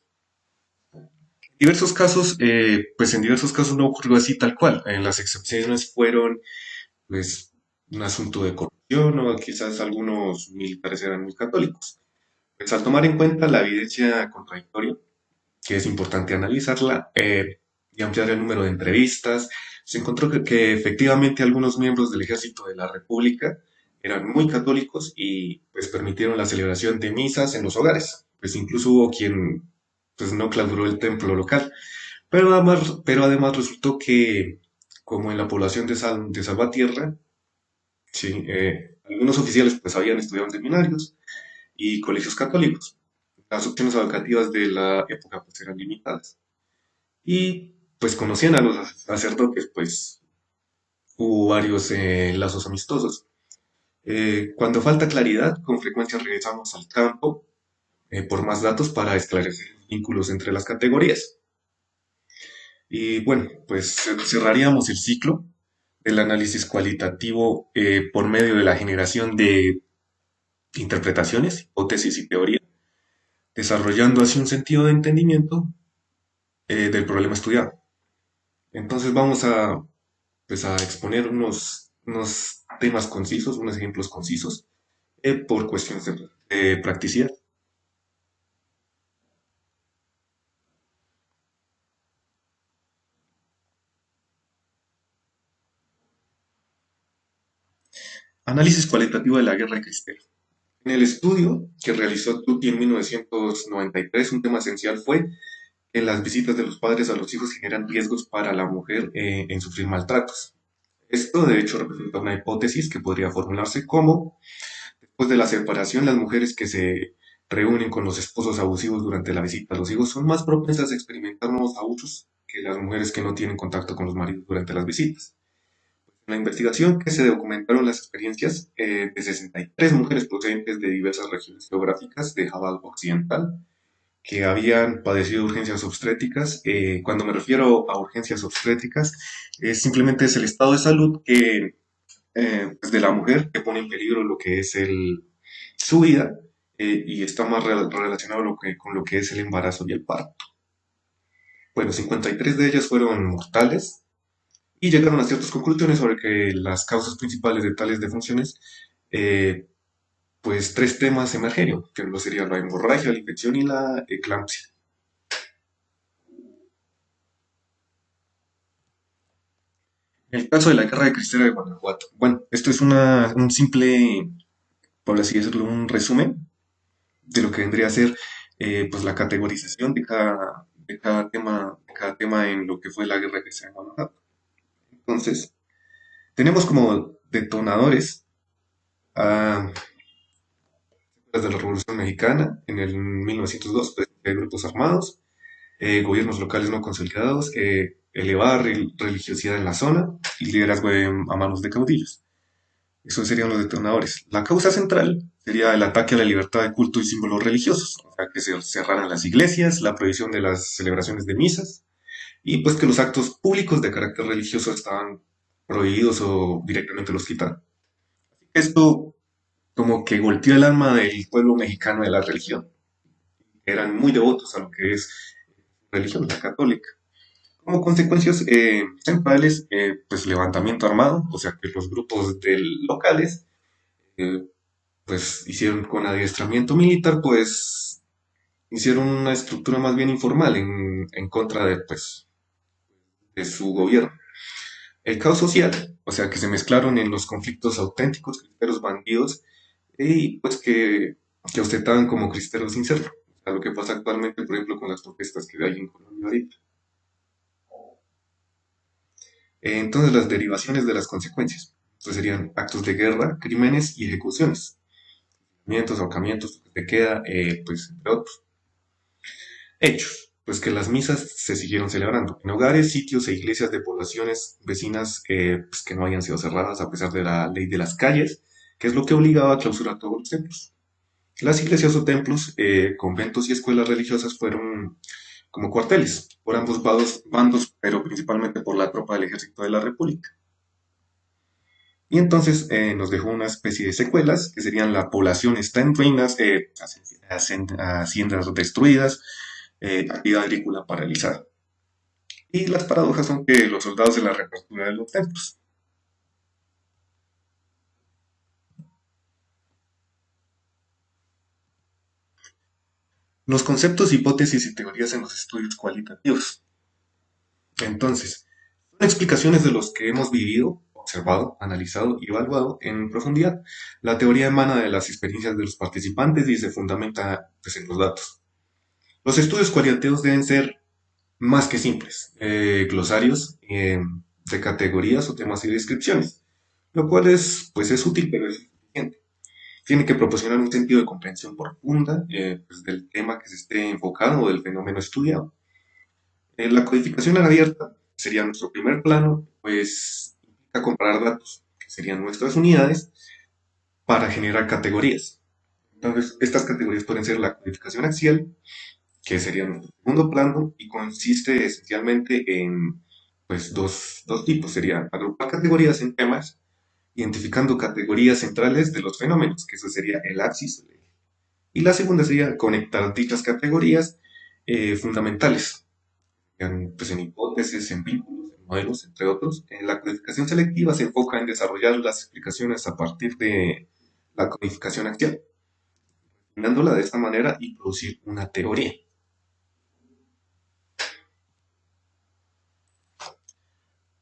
Pues en diversos casos no ocurrió así tal cual. En las excepciones fueron, pues, un asunto de corrupción o quizás algunos militares eran muy católicos. Pues al tomar en cuenta la evidencia contradictoria, que es importante analizarla, y ampliar el número de entrevistas, se encontró que efectivamente algunos miembros del ejército de la República eran muy católicos y pues permitieron la celebración de misas en los hogares. Pues incluso hubo quien pues no clausuró el templo local. Pero además resultó que, como en la población de Salvatierra, sí, algunos oficiales pues habían estudiado en seminarios y colegios católicos. Las opciones educativas de la época pues eran limitadas. Y pues conocían a los sacerdotes, pues hubo varios lazos amistosos. Cuando falta claridad, con frecuencia regresamos al campo por más datos para esclarecer vínculos entre las categorías. Y bueno, pues cerraríamos el ciclo del análisis cualitativo por medio de la generación de interpretaciones, hipótesis y teoría, desarrollando así un sentido de entendimiento del problema estudiado. Entonces vamos pues, a exponer unos temas concisos, unos ejemplos concisos, por cuestiones de practicidad. Análisis cualitativo de la guerra de Cristero. En el estudio que realizó Tutti en 1993, un tema esencial fue que las visitas de los padres a los hijos generan riesgos para la mujer en sufrir maltratos. Esto, de hecho, representa una hipótesis que podría formularse como, después de la separación, las mujeres que se reúnen con los esposos abusivos durante la visita a los hijos son más propensas a experimentar nuevos abusos que las mujeres que no tienen contacto con los maridos durante las visitas. En la investigación que se documentaron las experiencias de 63 mujeres procedentes de diversas regiones geográficas de Jabal Occidental que habían padecido urgencias obstétricas. Cuando me refiero a urgencias obstétricas, simplemente es el estado de salud pues de la mujer que pone en peligro lo que es su vida y está más relacionado con lo que es el embarazo y el parto. Bueno, 53 de ellas fueron mortales y llegaron a ciertas conclusiones sobre que las causas principales de tales defunciones, eh, pues tres temas emergieron, que lo serían la hemorragia, la infección y la eclampsia. En el caso de la guerra de Cristera de Guanajuato, bueno, esto es un simple, por así decirlo, un resumen de lo que vendría a ser pues la categorización de cada tema en lo que fue la guerra de Cristera de Guanajuato. Entonces, tenemos como detonadores a de la Revolución Mexicana en el 1902, pues, de grupos armados, gobiernos locales no consolidados, elevar religiosidad en la zona y liderazgo a manos de caudillos. Esos serían los detonadores. La causa central sería el ataque a la libertad de culto y símbolos religiosos, o sea, que se cerraran las iglesias, la prohibición de las celebraciones de misas y pues que los actos públicos de carácter religioso estaban prohibidos o directamente los quitaron. Esto como que golpeó el alma del pueblo mexicano de la religión. Eran muy devotos a lo que es religión, la católica. Como consecuencias centrales, pues levantamiento armado, o sea que los grupos locales, eh, pues hicieron con adiestramiento militar, pues hicieron una estructura más bien informal en contra de, pues, de su gobierno. El caos social, o sea que se mezclaron en los conflictos auténticos, cristeros bandidos, y pues que ostentaban como cristeros sin serlo. O sea, lo que pasa actualmente, por ejemplo, con las protestas que hay en Colombia ahorita. Entonces, las derivaciones de las consecuencias. Entonces serían actos de guerra, crímenes y ejecuciones. Ahorcamientos, toques de queda, pues entre otros. Hechos. Pues que las misas se siguieron celebrando en hogares, sitios e iglesias de poblaciones vecinas pues que no hayan sido cerradas a pesar de la ley de las calles, que es lo que obligaba a clausurar todos los templos. Las iglesias o templos, conventos y escuelas religiosas fueron como cuarteles por ambos bandos, pero principalmente por la tropa del ejército de la República. Y entonces nos dejó una especie de secuelas, que serían la población está en ruinas, haciendas destruidas, actividad agrícola paralizada. Y las paradojas son que los soldados de la reapertura de los templos. Los conceptos, hipótesis y teorías en los estudios cualitativos. Entonces, son explicaciones de los que hemos vivido, observado, analizado y evaluado en profundidad. La teoría emana de las experiencias de los participantes y se fundamenta pues, en los datos. Los estudios cualitativos deben ser más que simples, glosarios de categorías o temas y descripciones, lo cual pues es útil pero es insuficiente. Tiene que proporcionar un sentido de comprensión profunda pues, del tema que se esté enfocando o del fenómeno estudiado. La codificación abierta sería nuestro primer plano, pues implica comparar datos, que serían nuestras unidades, para generar categorías. Entonces, estas categorías pueden ser la codificación axial, que sería nuestro segundo plano, y consiste esencialmente en pues, dos tipos. Sería agrupar categorías en temas, identificando categorías centrales de los fenómenos, que eso sería el axis. Y la segunda sería conectar dichas categorías fundamentales pues, en hipótesis, en vínculos, en modelos, entre otros. La codificación selectiva se enfoca en desarrollar las explicaciones a partir de la codificación axial, refinándola de esta manera y producir una teoría.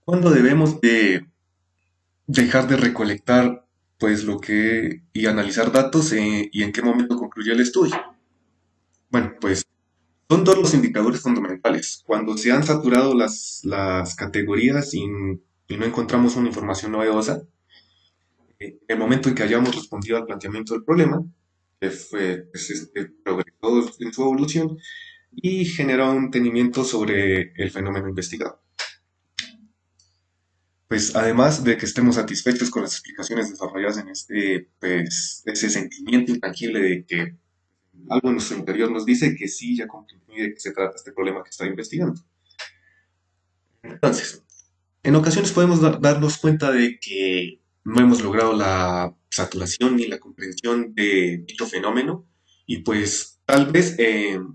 ¿Cuándo debemos de dejar de recolectar pues lo que y analizar datos y en qué momento concluye el estudio? Bueno, pues son dos los indicadores fundamentales. Cuando se han saturado las categorías y no encontramos una información novedosa, el momento en que hayamos respondido al planteamiento del problema, que fue, pues, progresó en su evolución y generó un entendimiento sobre el fenómeno investigado. Pues además de que estemos satisfechos con las explicaciones desarrolladas en pues, ese sentimiento intangible de que algo en nuestro interior nos dice que sí, ya comprendí de qué se trata este problema que está investigando. Entonces, en ocasiones podemos darnos cuenta de que no hemos logrado la saturación ni la comprensión de dicho fenómeno y pues tal vez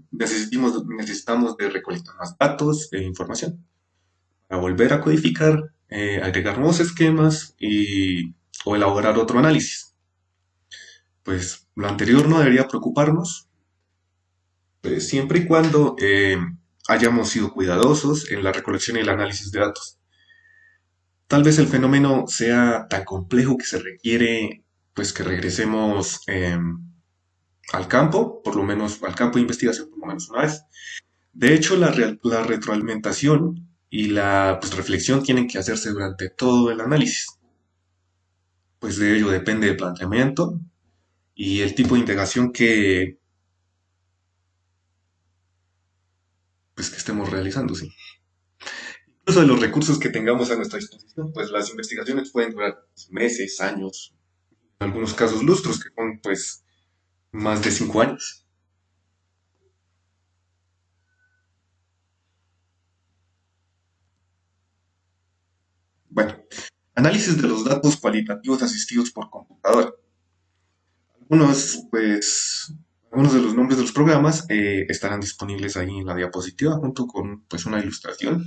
necesitamos de recolectar más datos e información para volver a codificar, agregar nuevos esquemas o elaborar otro análisis. Pues lo anterior no debería preocuparnos, pues, siempre y cuando hayamos sido cuidadosos en la recolección y el análisis de datos. Tal vez el fenómeno sea tan complejo que se requiere pues que regresemos al campo, por lo menos al campo de investigación por lo menos una vez. De hecho, la retroalimentación y la pues, reflexión tienen que hacerse durante todo el análisis, pues de ello depende el planteamiento y el tipo de indagación pues, que estemos realizando, ¿sí? Incluso de los recursos que tengamos a nuestra disposición, pues las investigaciones pueden durar meses, años, en algunos casos lustros, que son pues más de 5 años. Bueno, análisis de los datos cualitativos asistidos por computadora. Algunos, pues, algunos de los nombres de los programas estarán disponibles ahí en la diapositiva junto con pues una ilustración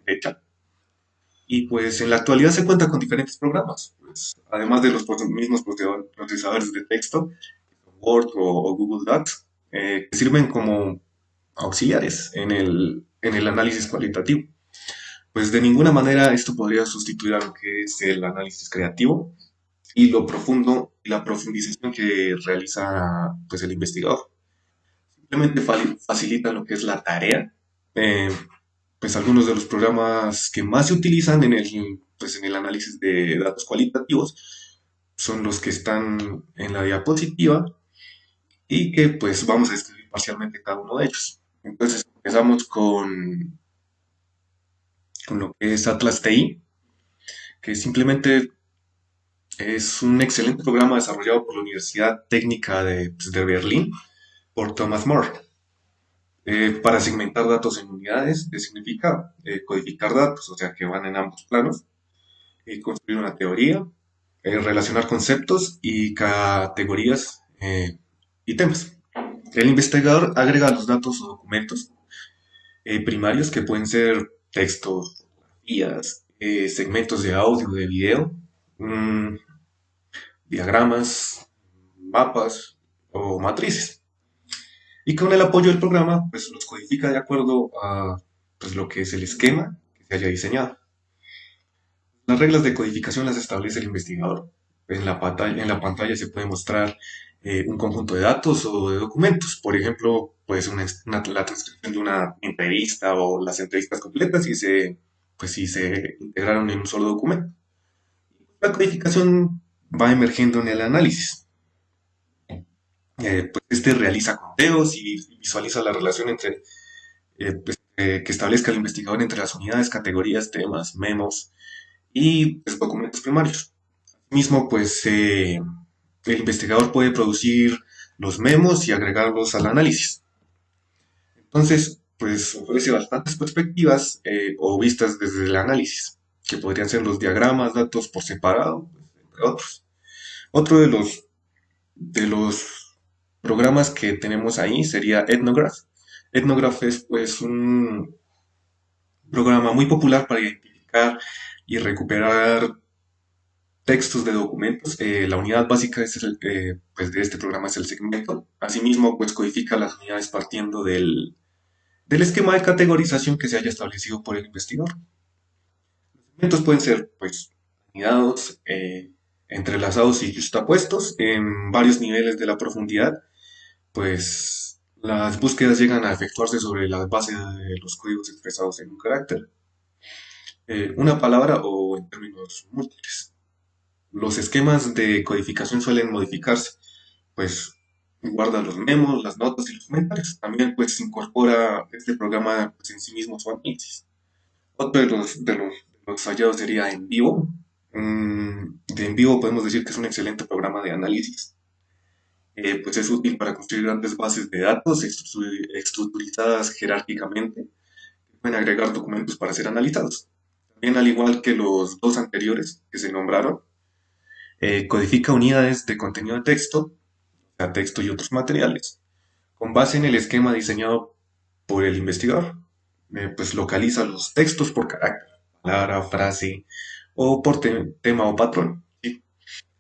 hecha. Y pues en la actualidad se cuenta con diferentes programas, pues, además de los mismos procesadores de texto, Word o Google Docs, que sirven como auxiliares en el análisis cualitativo. Pues de ninguna manera esto podría sustituir a lo que es el análisis creativo y lo profundo y la profundización que realiza pues el investigador. Simplemente facilita lo que es la tarea. Eh, pues algunos de los programas que más se utilizan pues en el análisis de datos cualitativos son los que están en la diapositiva y que pues vamos a escribir parcialmente cada uno de ellos. Entonces empezamos con lo que es Atlas TI, que simplemente es un excelente programa desarrollado por la Universidad Técnica pues, de Berlín, por Thomas More, para segmentar datos en unidades de significado, codificar datos, o sea que van en ambos planos, construir una teoría, relacionar conceptos y categorías y temas. El investigador agrega los datos o documentos primarios que pueden ser textos, fotografías, segmentos de audio, de video, mm, diagramas, mapas o matrices. Y con el apoyo del programa, pues los codifica de acuerdo a pues, lo que es el esquema que se haya diseñado. Las reglas de codificación las establece el investigador. En la pantalla se puede mostrar un conjunto de datos o de documentos. Por ejemplo, pues la transcripción de una entrevista o las entrevistas completas pues, si se integraron en un solo documento. La codificación va emergiendo en el análisis. Pues este realiza conteos y visualiza la relación que establezca el investigador entre las unidades, categorías, temas, memos y pues, documentos primarios. Mismo, pues el investigador puede producir los memos y agregarlos al análisis. Entonces, pues ofrece bastantes perspectivas o vistas desde el análisis, que podrían ser los diagramas, datos por separado, pues, entre otros. Otro de los programas que tenemos ahí sería Ethnograph. Ethnograph es pues un programa muy popular para identificar y recuperar textos de documentos. La unidad básica pues, de este programa es el segmento. Asimismo, pues codifica las unidades partiendo del esquema de categorización que se haya establecido por el investigador. Los segmentos pueden ser pues anidados, entrelazados y justapuestos en varios niveles de la profundidad, pues las búsquedas llegan a efectuarse sobre la base de los códigos expresados en un carácter, una palabra o en términos múltiples. Los esquemas de codificación suelen modificarse, pues guarda los memos, las notas y los comentarios. También pues incorpora este programa pues, en sí mismo su análisis. Otro de los hallados sería En Vivo. De En Vivo podemos decir que es un excelente programa de análisis. Pues es útil para construir grandes bases de datos estructurizadas jerárquicamente, que pueden agregar documentos para ser analizados. También, al igual que los dos anteriores que se nombraron, codifica unidades de contenido de texto, o sea, texto y otros materiales, con base en el esquema diseñado por el investigador. Pues localiza los textos por carácter, palabra, frase o por tema o patrón, ¿sí?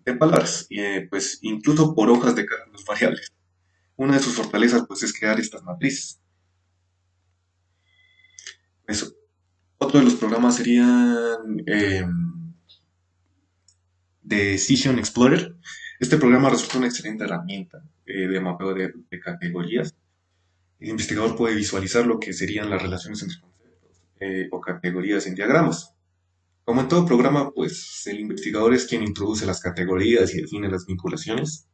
De palabras, y pues incluso por hojas de cálculos variables. Una de sus fortalezas pues es crear estas matrices. Eso. Otro de los programas serían Decision Explorer. Este programa resulta una excelente herramienta de mapeo de categorías. El investigador puede visualizar lo que serían las relaciones entre conceptos o categorías en diagramas. Como en todo programa, pues el investigador es quien introduce las categorías y define las vinculaciones.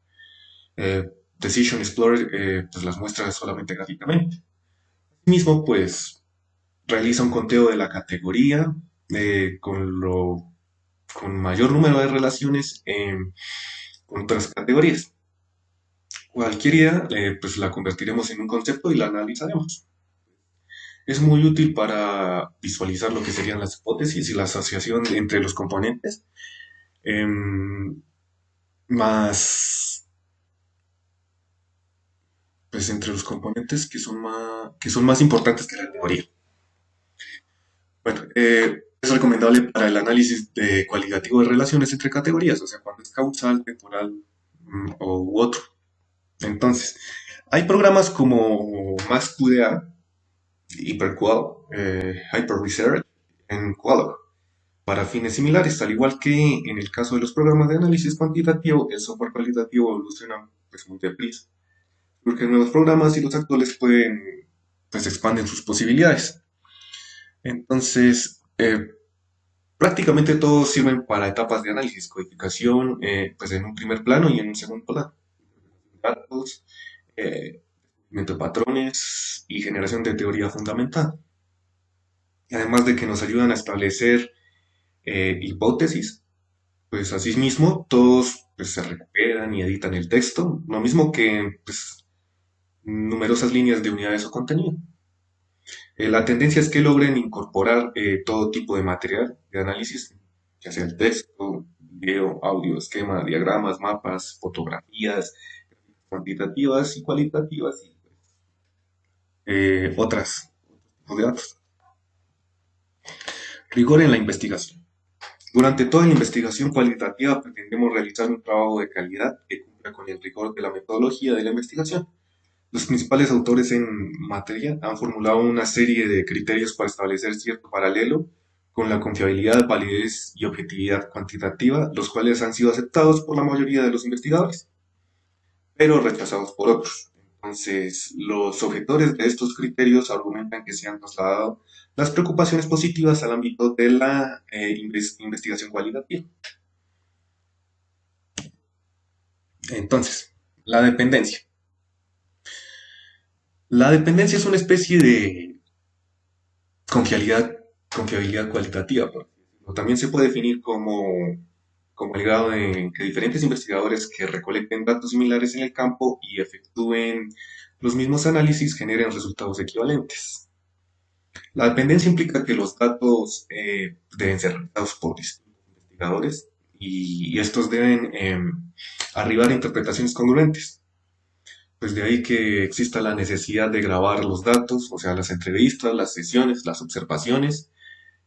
Decision Explorer pues las muestra solamente gráficamente. Mismo, pues, realiza un conteo de la categoría con mayor número de relaciones con otras categorías. Cualquier idea, pues la convertiremos en un concepto y la analizaremos. Es muy útil para visualizar lo que serían las hipótesis y la asociación entre los componentes, em, más, pues entre los componentes que son más importantes que la teoría. Bueno, es recomendable para el análisis cualitativo de relaciones entre categorías, o sea, cuando es causal, temporal u otro. Entonces, hay programas como MassQDA, HyperQual, HyperResearch en Qualog para fines similares, al igual que en el caso de los programas de análisis cuantitativo, el software cualitativo evoluciona pues muy deprisa. Surgen nuevos programas y los actuales pues expanden sus posibilidades. Entonces, prácticamente todos sirven para etapas de análisis, codificación, pues en un primer plano y en un segundo plano. Datos, descubrimiento de patrones y generación de teoría fundamental. Además de que nos ayudan a establecer hipótesis, pues asimismo todos pues, se recuperan y editan el texto, lo mismo que pues, numerosas líneas de unidades o contenido. La tendencia es que logren incorporar todo tipo de material de análisis, ya sea el texto, video, audio, esquema, diagramas, mapas, fotografías, cuantitativas y cualitativas y otras tipos de datos. Rigor en la investigación. Durante toda la investigación cualitativa pretendemos realizar un trabajo de calidad que cumpla con el rigor de la metodología de la investigación. Los principales autores en materia han formulado una serie de criterios para establecer cierto paralelo con la confiabilidad, validez y objetividad cuantitativa, los cuales han sido aceptados por la mayoría de los investigadores, pero rechazados por otros. Entonces, los objetores de estos criterios argumentan que se han trasladado las preocupaciones positivas al ámbito de la investigación cualitativa. Entonces, la dependencia. La dependencia es una especie de confiabilidad cualitativa. También se puede definir como el grado en que diferentes investigadores que recolecten datos similares en el campo y efectúen los mismos análisis generen resultados equivalentes. La dependencia implica que los datos deben ser realizados por distintos investigadores y estos deben arribar a interpretaciones congruentes. Pues de ahí que exista la necesidad de grabar los datos, o sea, las entrevistas, las sesiones, las observaciones,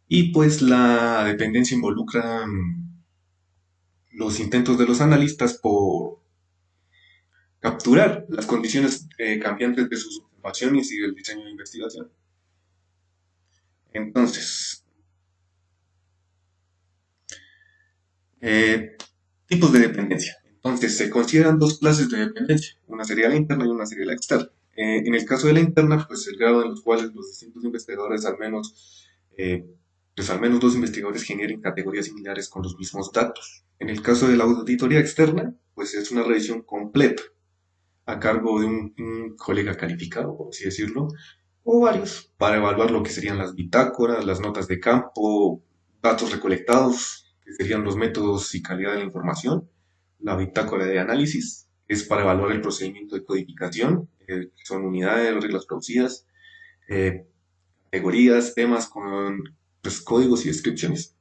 y pues la dependencia involucra los intentos de los analistas por capturar las condiciones cambiantes de sus observaciones y del diseño de investigación. Entonces, tipos de dependencia. Entonces, se consideran dos clases de dependencia. Una sería la interna y una sería la externa. En el caso de la interna, pues el grado en los cuales los distintos investigadores, pues al menos dos investigadores generen categorías similares con los mismos datos. En el caso de la auditoría externa, pues es una revisión completa a cargo de un colega calificado, por así decirlo, o varios, para evaluar lo que serían las bitácoras, las notas de campo, datos recolectados, que serían los métodos y calidad de la información, la bitácora de análisis, es para evaluar el procedimiento de codificación, que son unidades, reglas producidas, categorías, temas con pues, códigos y descripciones.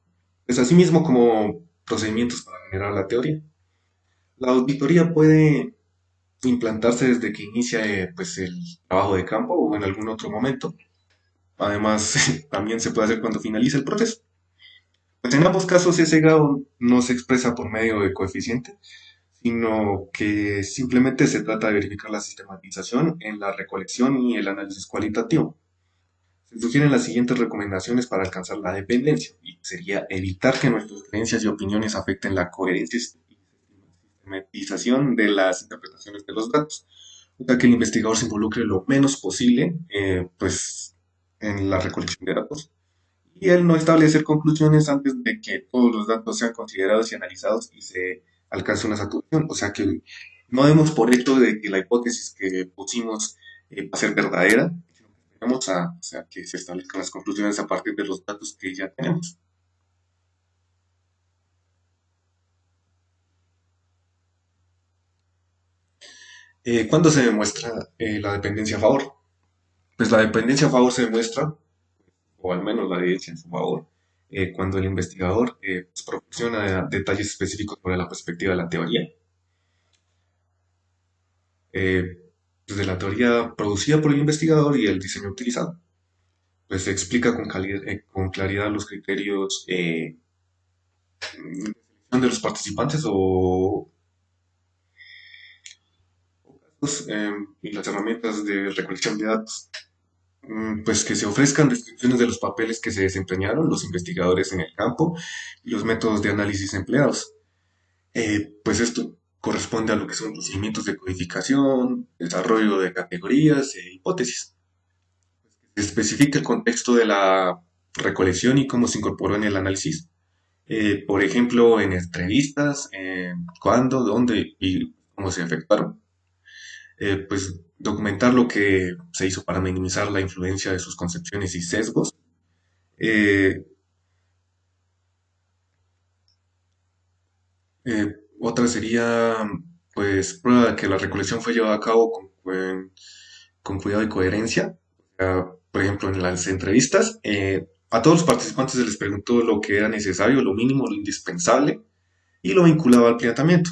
Es asimismo como procedimientos para generar la teoría. La auditoría puede implantarse desde que inicia pues, el trabajo de campo o en algún otro momento. Además, también se puede hacer cuando finalice el proceso. Pues en ambos casos ese grado no se expresa por medio de coeficiente, sino que simplemente se trata de verificar la sistematización en la recolección y el análisis cualitativo. Se sugieren las siguientes recomendaciones para alcanzar la dependencia, y sería evitar que nuestras creencias y opiniones afecten la coherencia y sistematización de las interpretaciones de los datos. O sea, que el investigador se involucre lo menos posible pues, en la recolección de datos y el no establecer conclusiones antes de que todos los datos sean considerados y analizados y se alcance una saturación. O sea, que no demos por hecho de que la hipótesis que pusimos va a ser verdadera, tenemos o sea, que se establezcan las conclusiones a partir de los datos que ya tenemos. ¿Cuándo se demuestra la dependencia a favor? Pues la dependencia a favor se demuestra, o al menos la evidencia en su favor, cuando el investigador pues, proporciona detalles específicos sobre la perspectiva de la teoría, eh, pues, de la teoría producida por el investigador y el diseño utilizado. Pues se explica con claridad los criterios de selección de los participantes y las herramientas de recolección de datos. Pues que se ofrezcan descripciones de los papeles que se desempeñaron los investigadores en el campo y los métodos de análisis empleados. Pues esto corresponde a lo que son procedimientos de codificación, desarrollo de categorías e hipótesis. Se especifica el contexto de la recolección y cómo se incorporó en el análisis. Por ejemplo, en entrevistas, cuándo, dónde y cómo se efectuaron. Pues documentar lo que se hizo para minimizar la influencia de sus concepciones y sesgos. Eh, Otra sería, pues, prueba de que la recolección fue llevada a cabo con cuidado y coherencia. Por ejemplo, en las entrevistas, a todos los participantes se les preguntó lo que era necesario, lo mínimo, lo indispensable, y lo vinculaba al planteamiento.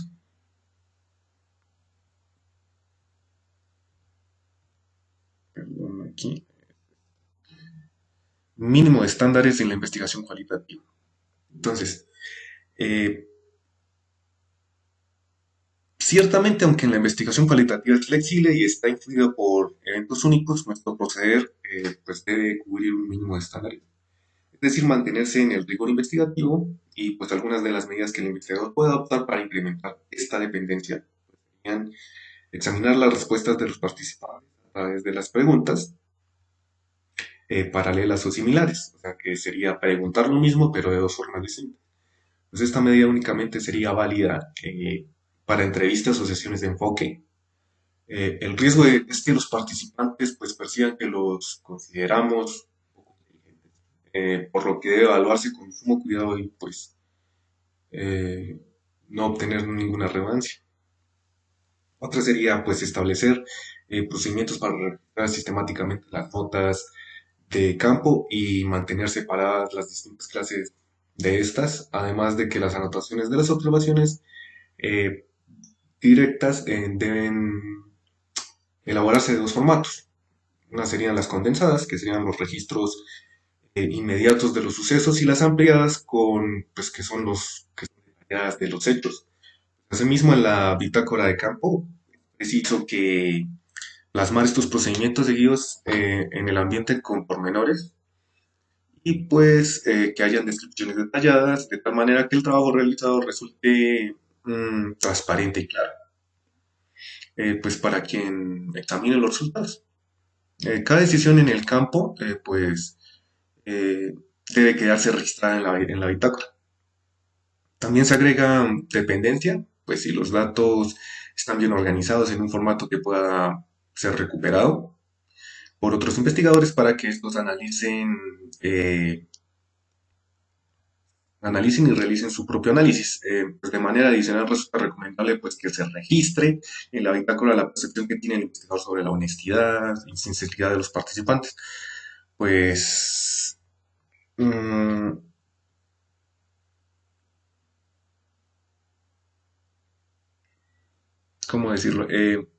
Perdón, aquí. Mínimo de estándares en la investigación cualitativa. Entonces, eh, ciertamente, aunque la investigación cualitativa es flexible y está influida por eventos únicos, nuestro proceder pues debe cubrir un mínimo de estándares. Es decir, mantenerse en el rigor investigativo y pues algunas de las medidas que el investigador puede adoptar para implementar esta dependencia pues, serían examinar las respuestas de los participantes a través de las preguntas paralelas o similares, o sea que sería preguntar lo mismo pero de dos formas distintas. Pues esta medida únicamente sería válida para entrevistas o sesiones de enfoque. El riesgo es que los participantes pues perciban que los consideramos poco inteligentes, por lo que debe evaluarse con sumo cuidado y pues eh, no obtener ninguna relevancia. Otra sería pues establecer procedimientos para registrar sistemáticamente las notas de campo y mantener separadas las distintas clases de estas, además de que las anotaciones de las observaciones eh, directas deben elaborarse de dos formatos. Una serían las condensadas, que serían los registros inmediatos de los sucesos, y las ampliadas, pues, que son los que son detalladas de los hechos. Asimismo, en la bitácora de campo, preciso que plasmar estos procedimientos seguidos en el ambiente con pormenores y pues que hayan descripciones detalladas de tal manera que el trabajo realizado resulte transparente y claro, pues para quien examine los resultados. Cada decisión en el campo, pues, eh, debe quedarse registrada en la bitácora. También se agrega dependencia, pues si los datos están bien organizados en un formato que pueda ser recuperado por otros investigadores para que estos analicen y realicen su propio análisis. Pues de manera adicional resulta recomendable pues, que se registre en la bitácora la percepción que tiene el investigador sobre la honestidad y sinceridad de los participantes. Pues, mm, ¿cómo decirlo?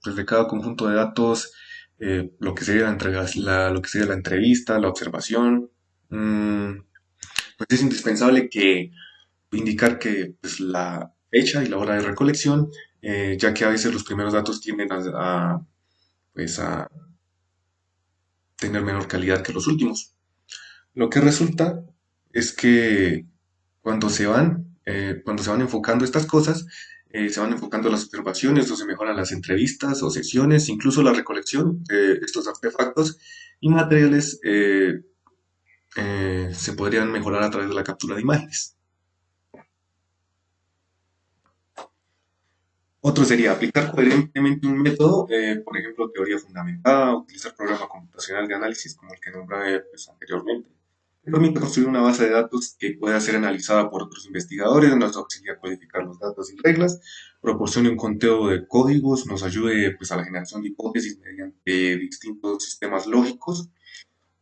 Pues de cada conjunto de datos, lo que sería lo que sería la entrevista, la observación, mm, pues es indispensable que indicar que pues, la fecha y la hora de recolección, ya que a veces los primeros datos tienden pues, a tener menor calidad que los últimos. Lo que resulta es que cuando se van enfocando estas cosas, se van enfocando las observaciones o se mejoran las entrevistas o sesiones, incluso la recolección de estos artefactos y materiales se podrían mejorar a través de la captura de imágenes. Otro sería aplicar coherentemente un método, por ejemplo, teoría fundamentada, utilizar programa computacional de análisis como el que nombré pues, anteriormente. Permite construir una base de datos que pueda ser analizada por otros investigadores, nos auxilia a codificar los datos y reglas, proporcione un conteo de códigos, nos ayude pues, a la generación de hipótesis mediante distintos sistemas lógicos,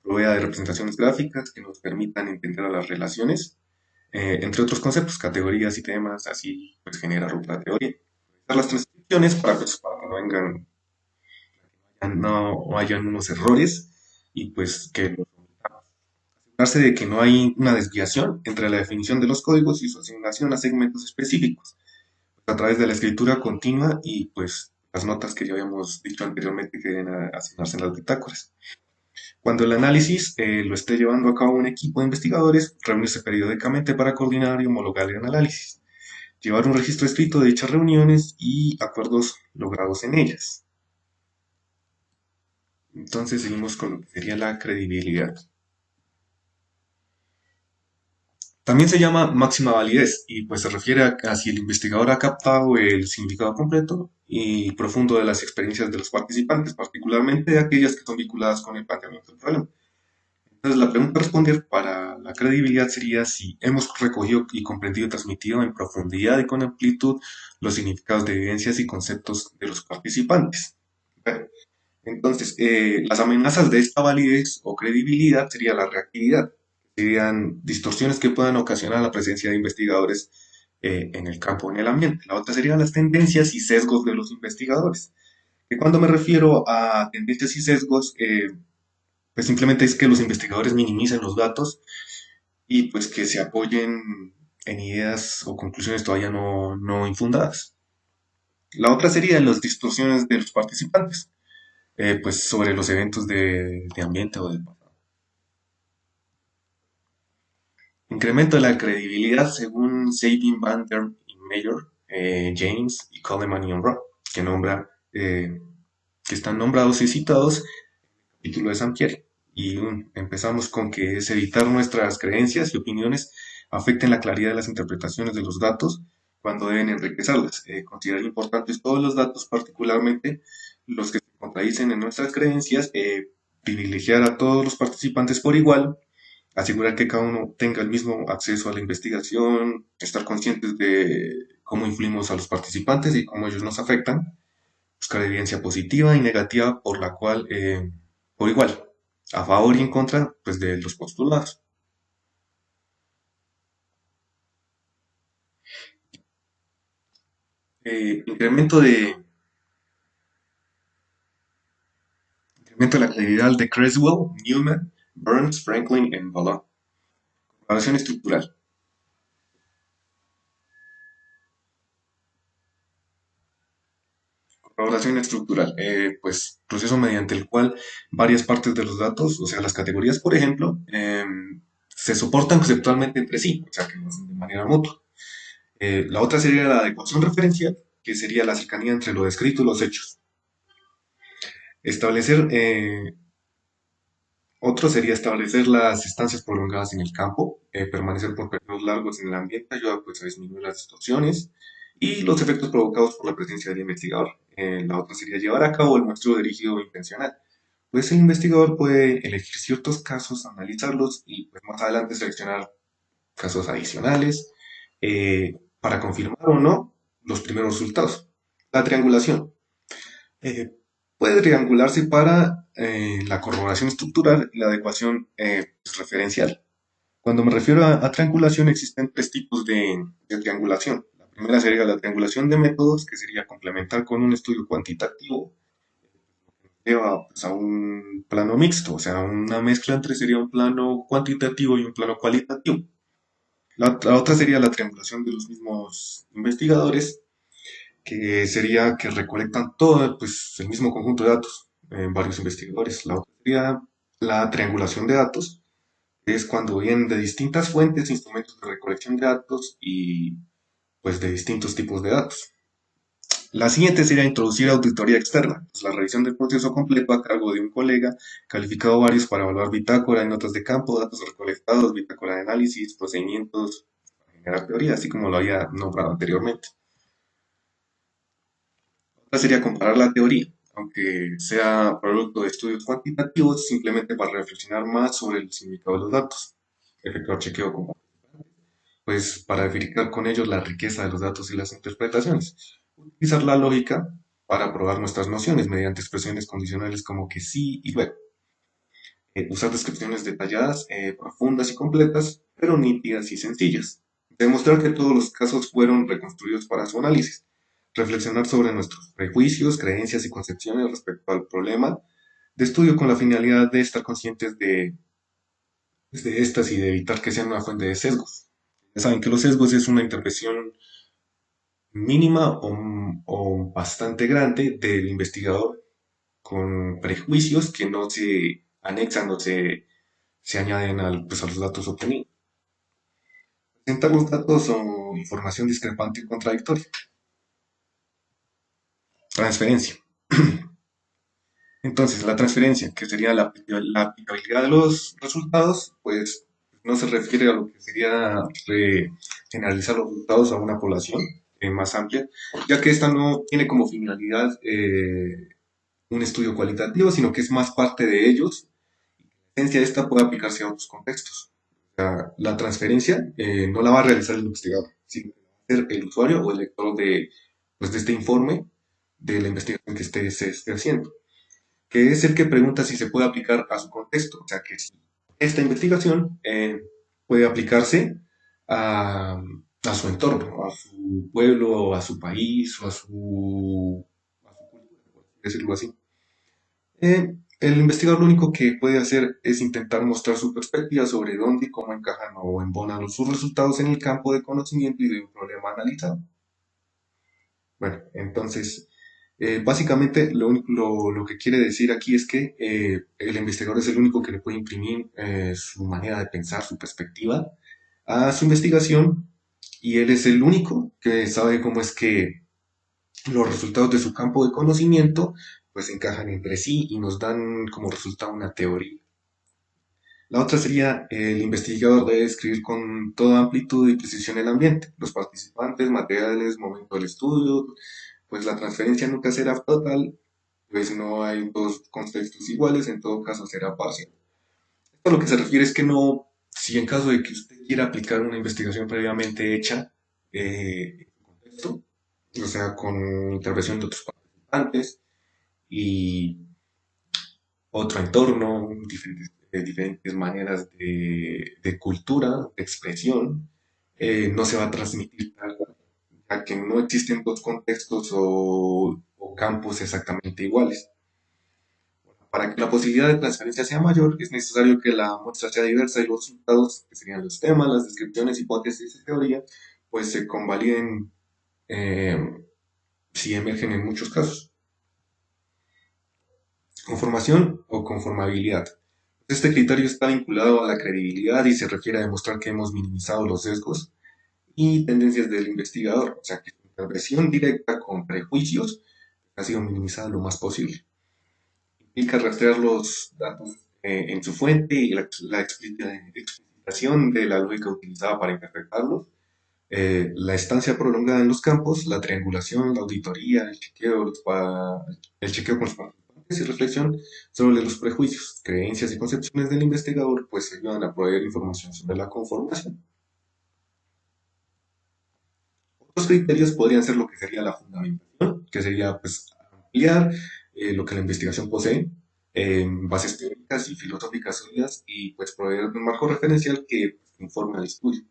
provea de representaciones gráficas que nos permitan entender a las relaciones, entre otros conceptos, categorías y temas, así pues genera ruta de teoría. Las transcripciones para que no vengan, no hayan unos errores y pues que los asegurarse de que no hay una desviación entre la definición de los códigos y su asignación a segmentos específicos a través de la escritura continua y pues las notas que ya habíamos dicho anteriormente que deben asignarse en las bitácoras. Cuando el análisis lo esté llevando a cabo un equipo de investigadores, reunirse periódicamente para coordinar y homologar el análisis, llevar un registro escrito de dichas reuniones y acuerdos logrados en ellas. Entonces seguimos con lo que sería la credibilidad. También se llama máxima validez y pues se refiere a si el investigador ha captado el significado completo y profundo de las experiencias de los participantes, particularmente de aquellas que son vinculadas con el planteamiento del problema. Entonces la pregunta a responder para la credibilidad sería si hemos recogido y comprendido y transmitido en profundidad y con amplitud los significados de evidencias y conceptos de los participantes. Bueno, entonces, las amenazas de esta validez o credibilidad sería la reactividad, serían distorsiones que puedan ocasionar la presencia de investigadores en el campo, en el ambiente. La otra serían las tendencias y sesgos de los investigadores. Que cuando me refiero a tendencias y sesgos, pues simplemente es que los investigadores minimicen los datos y pues que se apoyen en ideas o conclusiones todavía no infundadas. La otra sería las distorsiones de los participantes pues sobre los eventos de ambiente o del pasado. Incremento de la credibilidad según Sabin, Van der Meyer, James y Coleman y Unruh, que que están nombrados y citados en el capítulo de Sampieri. Y empezamos con que es evitar nuestras creencias y opiniones afecten la claridad de las interpretaciones de los datos cuando deben enriquecerlas. Considerar importantes todos los datos, particularmente los que se contradicen en nuestras creencias, privilegiar a todos los participantes por igual, asegurar que cada uno tenga el mismo acceso a la investigación, estar conscientes de cómo influimos a los participantes y cómo ellos nos afectan, buscar evidencia positiva y negativa por la cual, por igual, a favor y en contra, pues de los postulados. Incremento la credibilidad de Creswell, Newman, Burns, Franklin y Vallon. Evaluación estructural. Evaluación estructural, pues proceso mediante el cual varias partes de los datos, o sea, las categorías, por ejemplo, se soportan conceptualmente entre sí, o sea, que no hacen de manera mutua. La otra sería la adecuación referencial, que sería la cercanía entre lo descrito y los hechos. Otro sería establecer las estancias prolongadas en el campo, permanecer por periodos largos en el ambiente ayuda pues, a disminuir las distorsiones y los efectos provocados por la presencia del investigador. La otra sería llevar a cabo el muestreo dirigido intencional. Pues el investigador puede elegir ciertos casos, analizarlos y pues, más adelante seleccionar casos adicionales para confirmar o no los primeros resultados. La triangulación. Puede triangularse para la corroboración estructural y la adecuación pues, referencial. Cuando me refiero a triangulación, existen tres tipos de triangulación. La primera sería la triangulación de métodos, que sería complementar con un estudio cuantitativo, lleva pues, a un plano mixto, o sea, una mezcla entre sería un plano cuantitativo y un plano cualitativo. La otra sería la triangulación de los mismos investigadores, que sería que recolectan todo pues, el mismo conjunto de datos en varios investigadores. La otra sería la triangulación de datos, que es cuando vienen de distintas fuentes, instrumentos de recolección de datos y pues de distintos tipos de datos. La siguiente sería introducir auditoría externa, pues la revisión del proceso completo a cargo de un colega, calificado varios para evaluar bitácora y notas de campo, datos recolectados, bitácora de análisis, procedimientos, para generar teoría, así como lo había nombrado anteriormente. Otra sería comparar la teoría, aunque sea producto de estudios cuantitativos, simplemente para reflexionar más sobre el significado de los datos. Efectuar chequeo con pues para verificar con ellos la riqueza de los datos y las interpretaciones. Utilizar la lógica para probar nuestras nociones mediante expresiones condicionales como que sí y luego. Usar descripciones detalladas, profundas y completas, pero nítidas y sencillas. Demostrar que todos los casos fueron reconstruidos para su análisis. Reflexionar sobre nuestros prejuicios, creencias y concepciones respecto al problema de estudio con la finalidad de estar conscientes de estas y de evitar que sean una fuente de sesgos. Ya saben que los sesgos es una intervención mínima o bastante grande del investigador con prejuicios que no se anexan o se añaden pues, a los datos obtenidos. Presentar los datos o información discrepante y contradictoria. Transferencia. Entonces, la transferencia, que sería la aplicabilidad de los resultados, pues no se refiere a lo que sería generalizar los resultados a una población más amplia, ya que esta no tiene como finalidad un estudio cualitativo, sino que es más parte de ellos. La esencia de esta puede aplicarse a otros contextos. O sea, la transferencia no la va a realizar el investigador, sino que va a ser el usuario o el lector pues, de este informe de la investigación que se esté haciendo, que es el que pregunta si se puede aplicar a su contexto. O sea, que si esta investigación puede aplicarse a su entorno, a su pueblo, a su país o a su cultura, por decirlo así. El investigador lo único que puede hacer es intentar mostrar su perspectiva sobre dónde y cómo encajan o embonan sus resultados en el campo de conocimiento y de un problema analizado. Bueno, entonces, básicamente lo que quiere decir aquí es que el investigador es el único que le puede imprimir su manera de pensar, su perspectiva a su investigación, y él es el único que sabe cómo es que los resultados de su campo de conocimiento pues encajan entre sí y nos dan como resultado una teoría. La otra sería, el investigador debe describir con toda amplitud y precisión el ambiente, los participantes, materiales, momento del estudio, pues la transferencia nunca será total, pues no hay dos contextos iguales, en todo caso será parcial. Esto a lo que se refiere es que no, si en caso de que usted quiera aplicar una investigación previamente hecha, en contexto, o sea, con intervención de otros participantes y otro entorno, diferentes maneras de cultura, de expresión, no se va a transmitir tal cual, ya que no existen dos contextos o campos exactamente iguales. Para que la posibilidad de transferencia sea mayor, es necesario que la muestra sea diversa y los resultados, que serían los temas, las descripciones, hipótesis y teoría, pues se convaliden eh, si emergen en muchos casos. Conformación o conformabilidad. Este criterio está vinculado a la credibilidad y se refiere a demostrar que hemos minimizado los sesgos y tendencias del investigador, o sea que su intervención directa con prejuicios ha sido minimizada lo más posible. Implica rastrear los datos en su fuente y la explicitación de la lógica utilizada para interpretarlos, la estancia prolongada en los campos, la triangulación, la auditoría, el chequeo con los participantes y reflexión sobre los prejuicios, creencias y concepciones del investigador, pues ayudan a proveer información sobre la conformación. Otros criterios podrían ser lo que sería la fundamentación, que sería pues ampliar lo que la investigación posee, bases teóricas y filosóficas sólidas y pues proveer un marco referencial que pues, informe al estudio.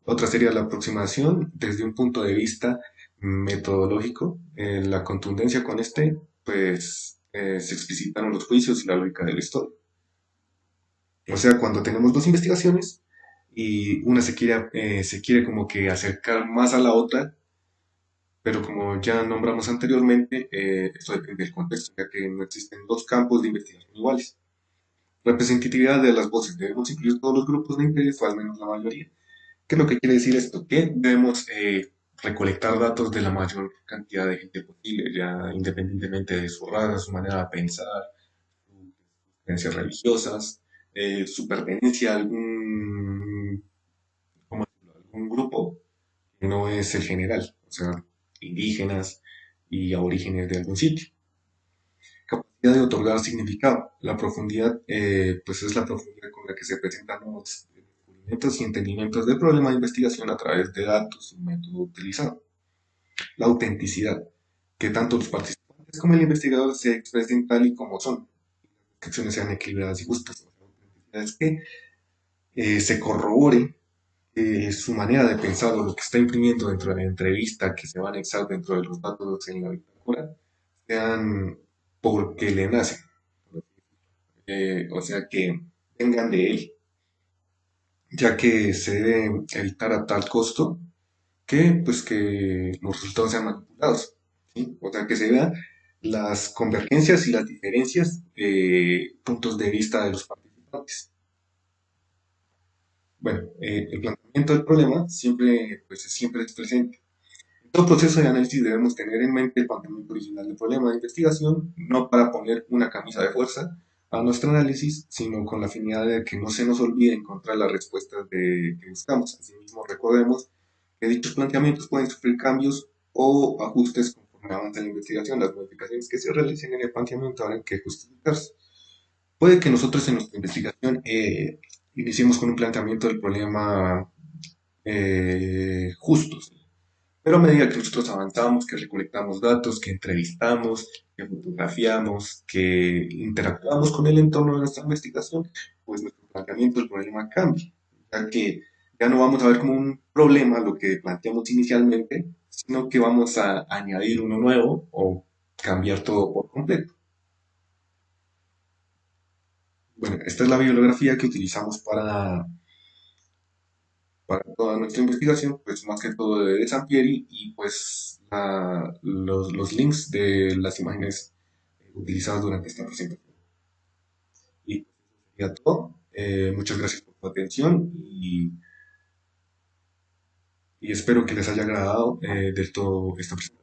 Otra sería la aproximación desde un punto de vista metodológico. La contundencia con este, pues se explicitaron los juicios y la lógica de la historia. O sea, cuando tenemos dos investigaciones y una se quiere como que acercar más a la otra, pero como ya nombramos anteriormente, esto depende del contexto, ya que no existen dos campos de investigación iguales. Representatividad de las voces. Debemos incluir todos los grupos de interés, o al menos la mayoría. ¿Qué es lo que quiere decir esto? Que debemos recolectar datos de la mayor cantidad de gente posible, ya independientemente de su raza, su manera de pensar, sus creencias religiosas, su pertenencia a ¿cómo decirlo? Algún grupo que no es el general, o sea, indígenas y aborígenes de algún sitio. Capacidad de otorgar significado. La profundidad, pues es la profundidad con la que se presentan los descubrimientos y entendimientos del problema de investigación a través de datos y método utilizado. La autenticidad, que tanto los participantes como el investigador se expresen tal y como son, que acciones sean equilibradas y justas. La autenticidad es que se corrobore su manera de pensar o lo que está imprimiendo dentro de la entrevista que se va a anexar dentro de los datos en la bitácora sean porque le nacen, o sea, que vengan de él, ya que se debe evitar a tal costo que los resultados sean manipulados, ¿sí? O sea, que se vean las convergencias y las diferencias de puntos de vista de los participantes. Bueno, el planteamiento del problema siempre es presente. En todo proceso de análisis debemos tener en mente el planteamiento original del problema de investigación, no para poner una camisa de fuerza a nuestro análisis, sino con la finalidad de que no se nos olvide encontrar las respuestas que buscamos. Asimismo, recordemos que dichos planteamientos pueden sufrir cambios o ajustes conforme avance la investigación. Las modificaciones que se realicen en el planteamiento habrán que justificarse. Puede que nosotros en nuestra investigación iniciemos con un planteamiento del problema justo, ¿sí? Pero a medida que nosotros avanzamos, que recolectamos datos, que entrevistamos, que fotografiamos, que interactuamos con el entorno de nuestra investigación, pues nuestro planteamiento del problema cambia, ya que ya no vamos a ver como un problema lo que planteamos inicialmente, sino que vamos a añadir uno nuevo o cambiar todo por completo. Bueno, esta es la bibliografía que utilizamos para toda nuestra investigación, pues más que todo de Sampieri y pues los links de las imágenes utilizadas durante esta presentación. Y eso sería todo. Muchas gracias por su atención y espero que les haya agradado del todo esta presentación.